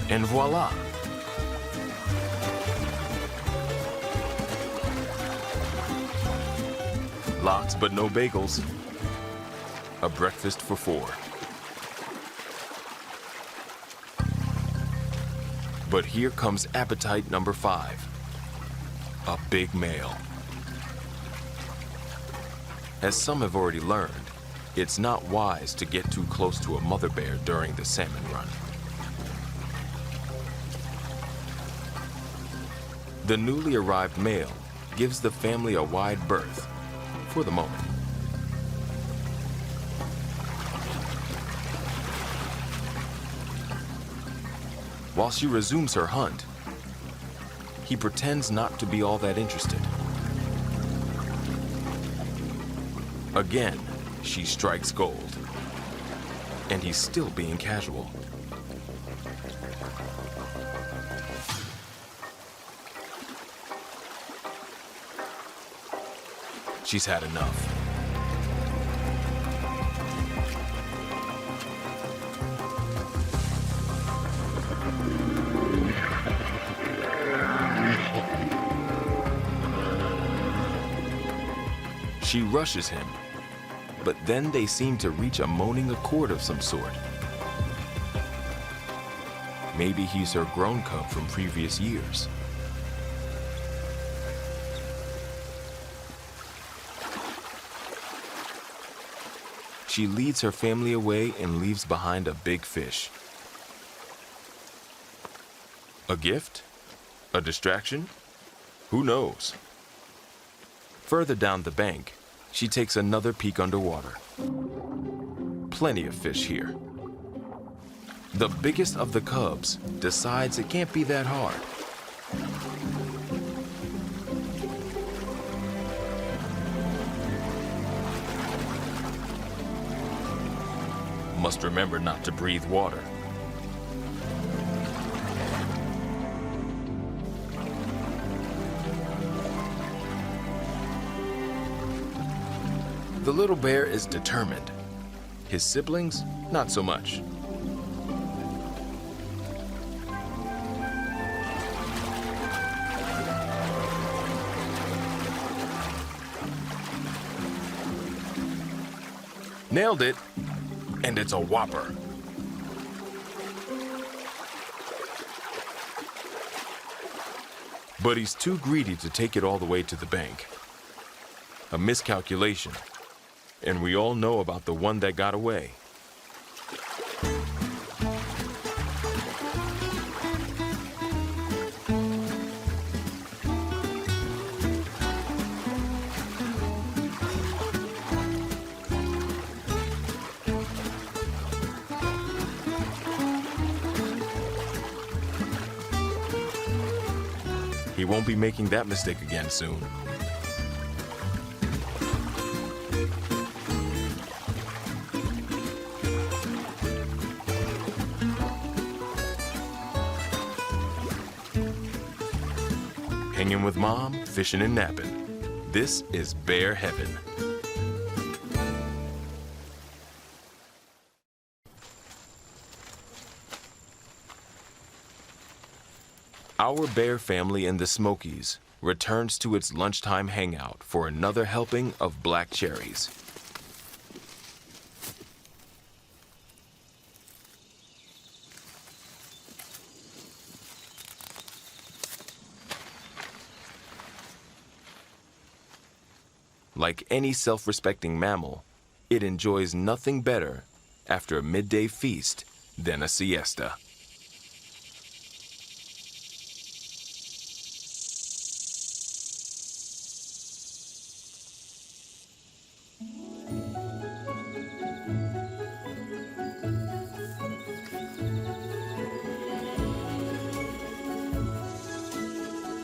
And voila! Lots but no bagels. A breakfast for 4. But here comes appetite number 5. A big male. As some have already learned, it's not wise to get too close to a mother bear during the salmon run. The newly arrived male gives the family a wide berth, for the moment. While she resumes her hunt, he pretends not to be all that interested. Again, she strikes gold, and he's still being casual. She's had enough. She rushes him, but then they seem to reach a moaning accord of some sort. Maybe he's her grown cub from previous years. She leads her family away and leaves behind a big fish. A gift? A distraction? Who knows? Further down the bank, she takes another peek underwater. Plenty of fish here. The biggest of the cubs decides it can't be that hard. Must remember not to breathe water. The little bear is determined. His siblings, not so much. Nailed it, and it's a whopper. But he's too greedy to take it all the way to the bank. A miscalculation. And we all know about the one that got away. He won't be making that mistake again soon. Hanging with Mom, fishing and napping. This is Bear Heaven. Our bear family in the Smokies returns to its lunchtime hangout for another helping of black cherries. Like any self-respecting mammal, it enjoys nothing better after a midday feast than a siesta.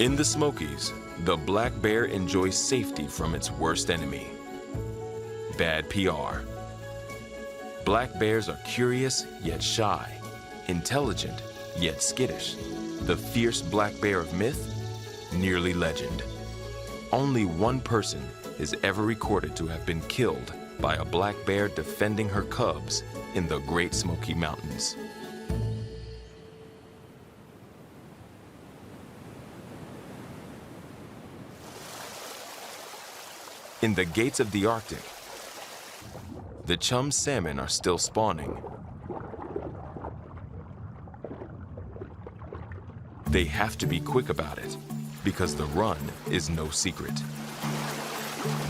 In the Smokies, the black bear enjoys safety from its worst enemy, bad PR. Black bears are curious yet shy, intelligent yet skittish. The fierce black bear of myth, nearly legend. Only one person is ever recorded to have been killed by a black bear defending her cubs in the Great Smoky Mountains. In the gates of the Arctic, the chum salmon are still spawning. They have to be quick about it because the run is no secret.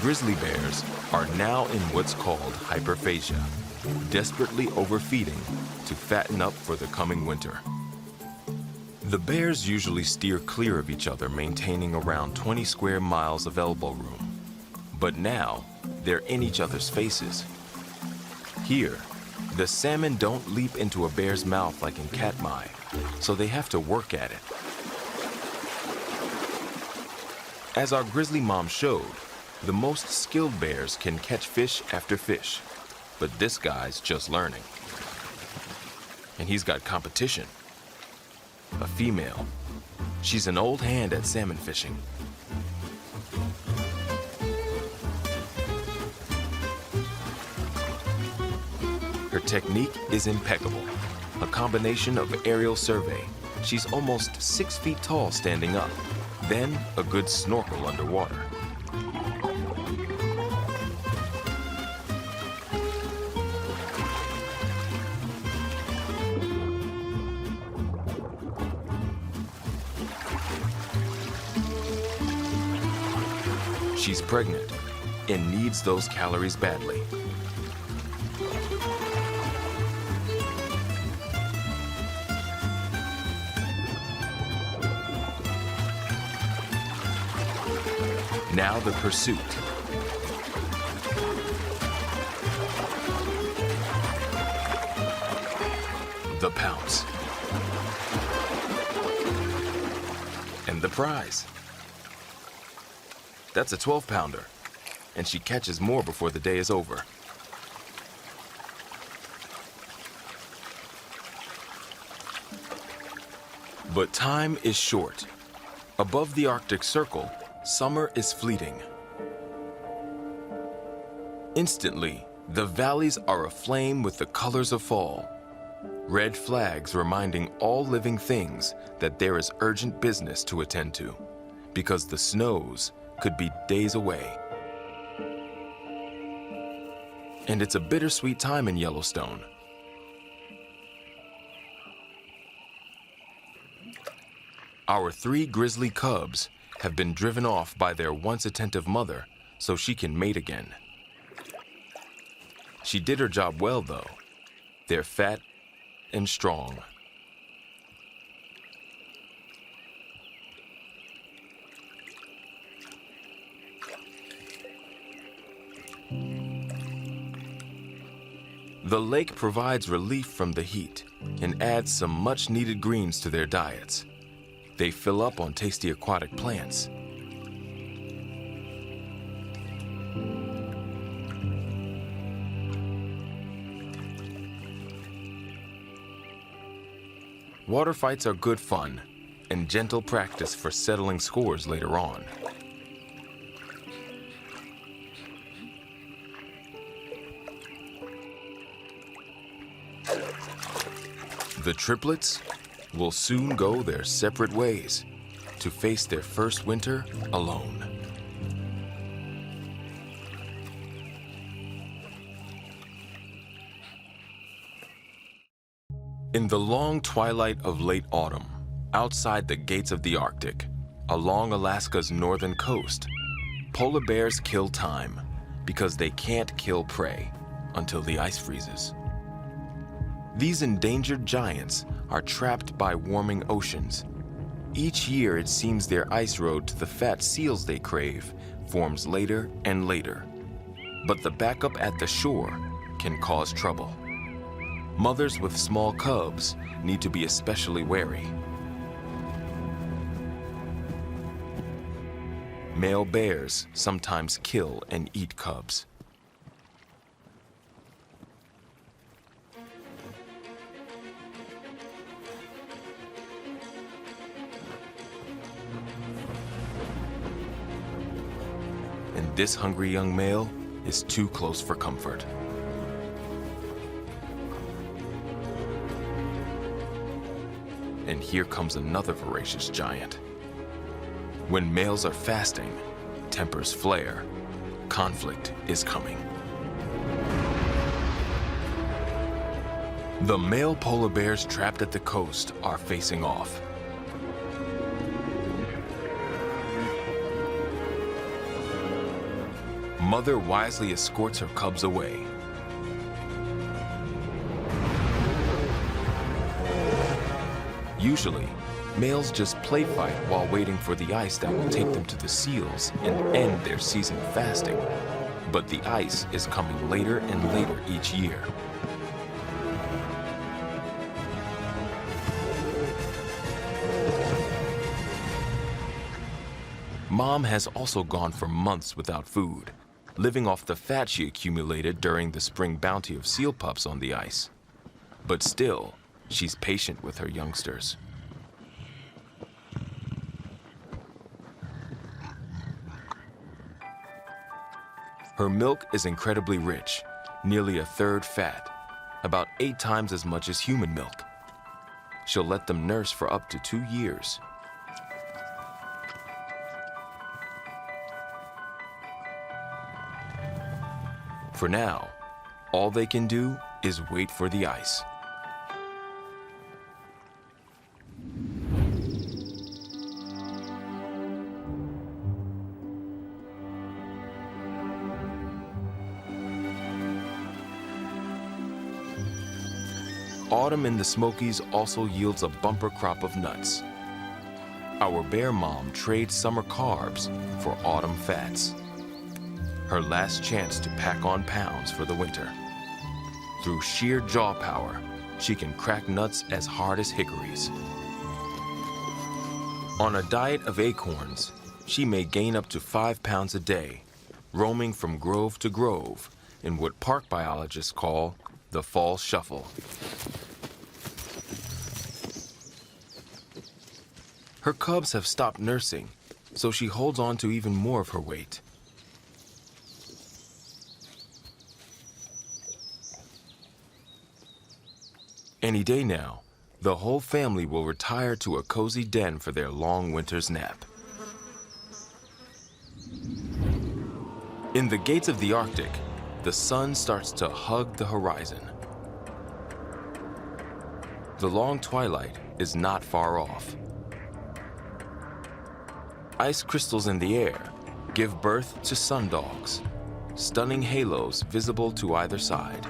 Grizzly bears are now in what's called hyperphagia, desperately overfeeding to fatten up for the coming winter. The bears usually steer clear of each other, maintaining around 20 square miles of elbow room. But now, they're in each other's faces. Here, the salmon don't leap into a bear's mouth like in Katmai, so they have to work at it. As our grizzly mom showed, the most skilled bears can catch fish after fish, but this guy's just learning. And he's got competition. A female. She's an old hand at salmon fishing. Her technique is impeccable. A combination of aerial survey. She's almost 6 feet tall standing up. Then a good snorkel underwater. She's pregnant and needs those calories badly. Now the pursuit. The pounce. And the prize. That's a 12-pounder, and she catches more before the day is over. But time is short. Above the Arctic Circle, summer is fleeting. Instantly, the valleys are aflame with the colors of fall. Red flags reminding all living things that there is urgent business to attend to, because the snows could be days away. And it's a bittersweet time in Yellowstone. Our 3 grizzly cubs have been driven off by their once attentive mother so she can mate again. She did her job well, though. They're fat and strong. The lake provides relief from the heat and adds some much-needed greens to their diets. They fill up on tasty aquatic plants. Water fights are good fun and gentle practice for settling scores later on. The triplets will soon go their separate ways to face their first winter alone. In the long twilight of late autumn, outside the gates of the Arctic, along Alaska's northern coast, polar bears kill time because they can't kill prey until the ice freezes. These endangered giants are trapped by warming oceans. Each year, it seems their ice road to the fat seals they crave forms later and later. But the backup at the shore can cause trouble. Mothers with small cubs need to be especially wary. Male bears sometimes kill and eat cubs. And this hungry young male is too close for comfort. And here comes another voracious giant. When males are fasting, tempers flare. Conflict is coming. The male polar bears trapped at the coast are facing off. Mother wisely escorts her cubs away. Usually, males just play fight while waiting for the ice that will take them to the seals and end their season of fasting. But the ice is coming later and later each year. Mom has also gone for months without food, living off the fat she accumulated during the spring bounty of seal pups on the ice. But still, she's patient with her youngsters. Her milk is incredibly rich, nearly a third fat, about 8 times as much as human milk. She'll let them nurse for up to 2 years. For now, all they can do is wait for the ice. Autumn in the Smokies also yields a bumper crop of nuts. Our bear mom trades summer carbs for autumn fats. Her last chance to pack on pounds for the winter. Through sheer jaw power, she can crack nuts as hard as hickories. On a diet of acorns, she may gain up to 5 pounds a day, roaming from grove to grove in what park biologists call the fall shuffle. Her cubs have stopped nursing, so she holds on to even more of her weight. Any day now, the whole family will retire to a cozy den for their long winter's nap. In the gates of the Arctic, the sun starts to hug the horizon. The long twilight is not far off. Ice crystals in the air give birth to sundogs, stunning halos visible to either side.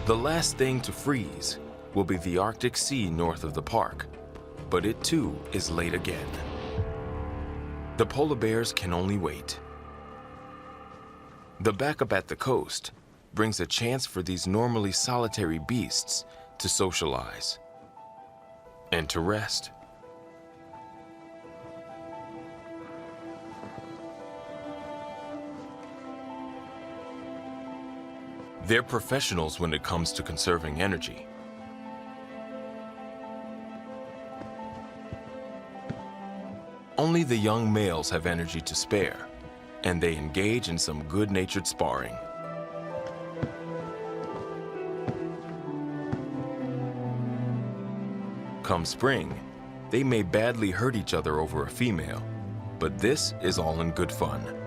The last thing to freeze will be the Arctic Sea north of the park, but it too is late again. The polar bears can only wait. The backup at the coast brings a chance for these normally solitary beasts to socialize and to rest. They're professionals when it comes to conserving energy. Only the young males have energy to spare, and they engage in some good-natured sparring. Come spring, they may badly hurt each other over a female, but this is all in good fun.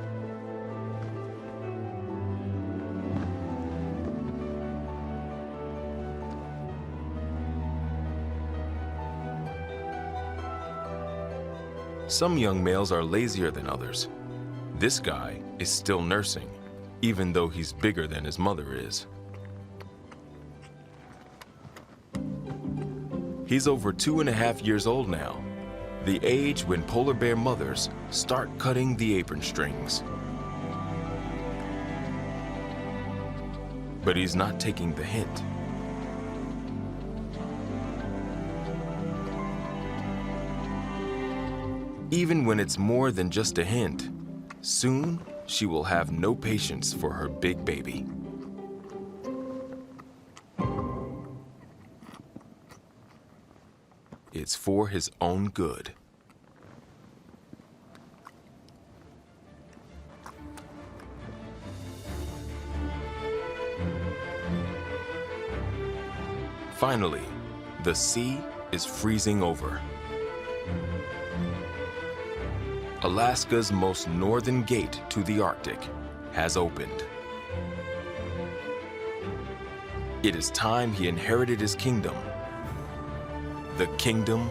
Some young males are lazier than others. This guy is still nursing, even though he's bigger than his mother is. He's over 2.5 years old now, the age when polar bear mothers start cutting the apron strings. But he's not taking the hint. Even when it's more than just a hint, soon she will have no patience for her big baby. It's for his own good. Finally, the sea is freezing over. Alaska's most northern gate to the Arctic has opened. It is time he inherited his kingdom, the Kingdom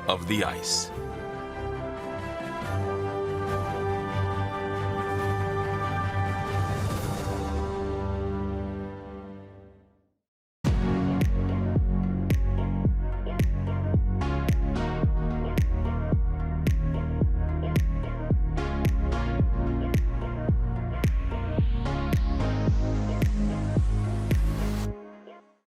of the Ice.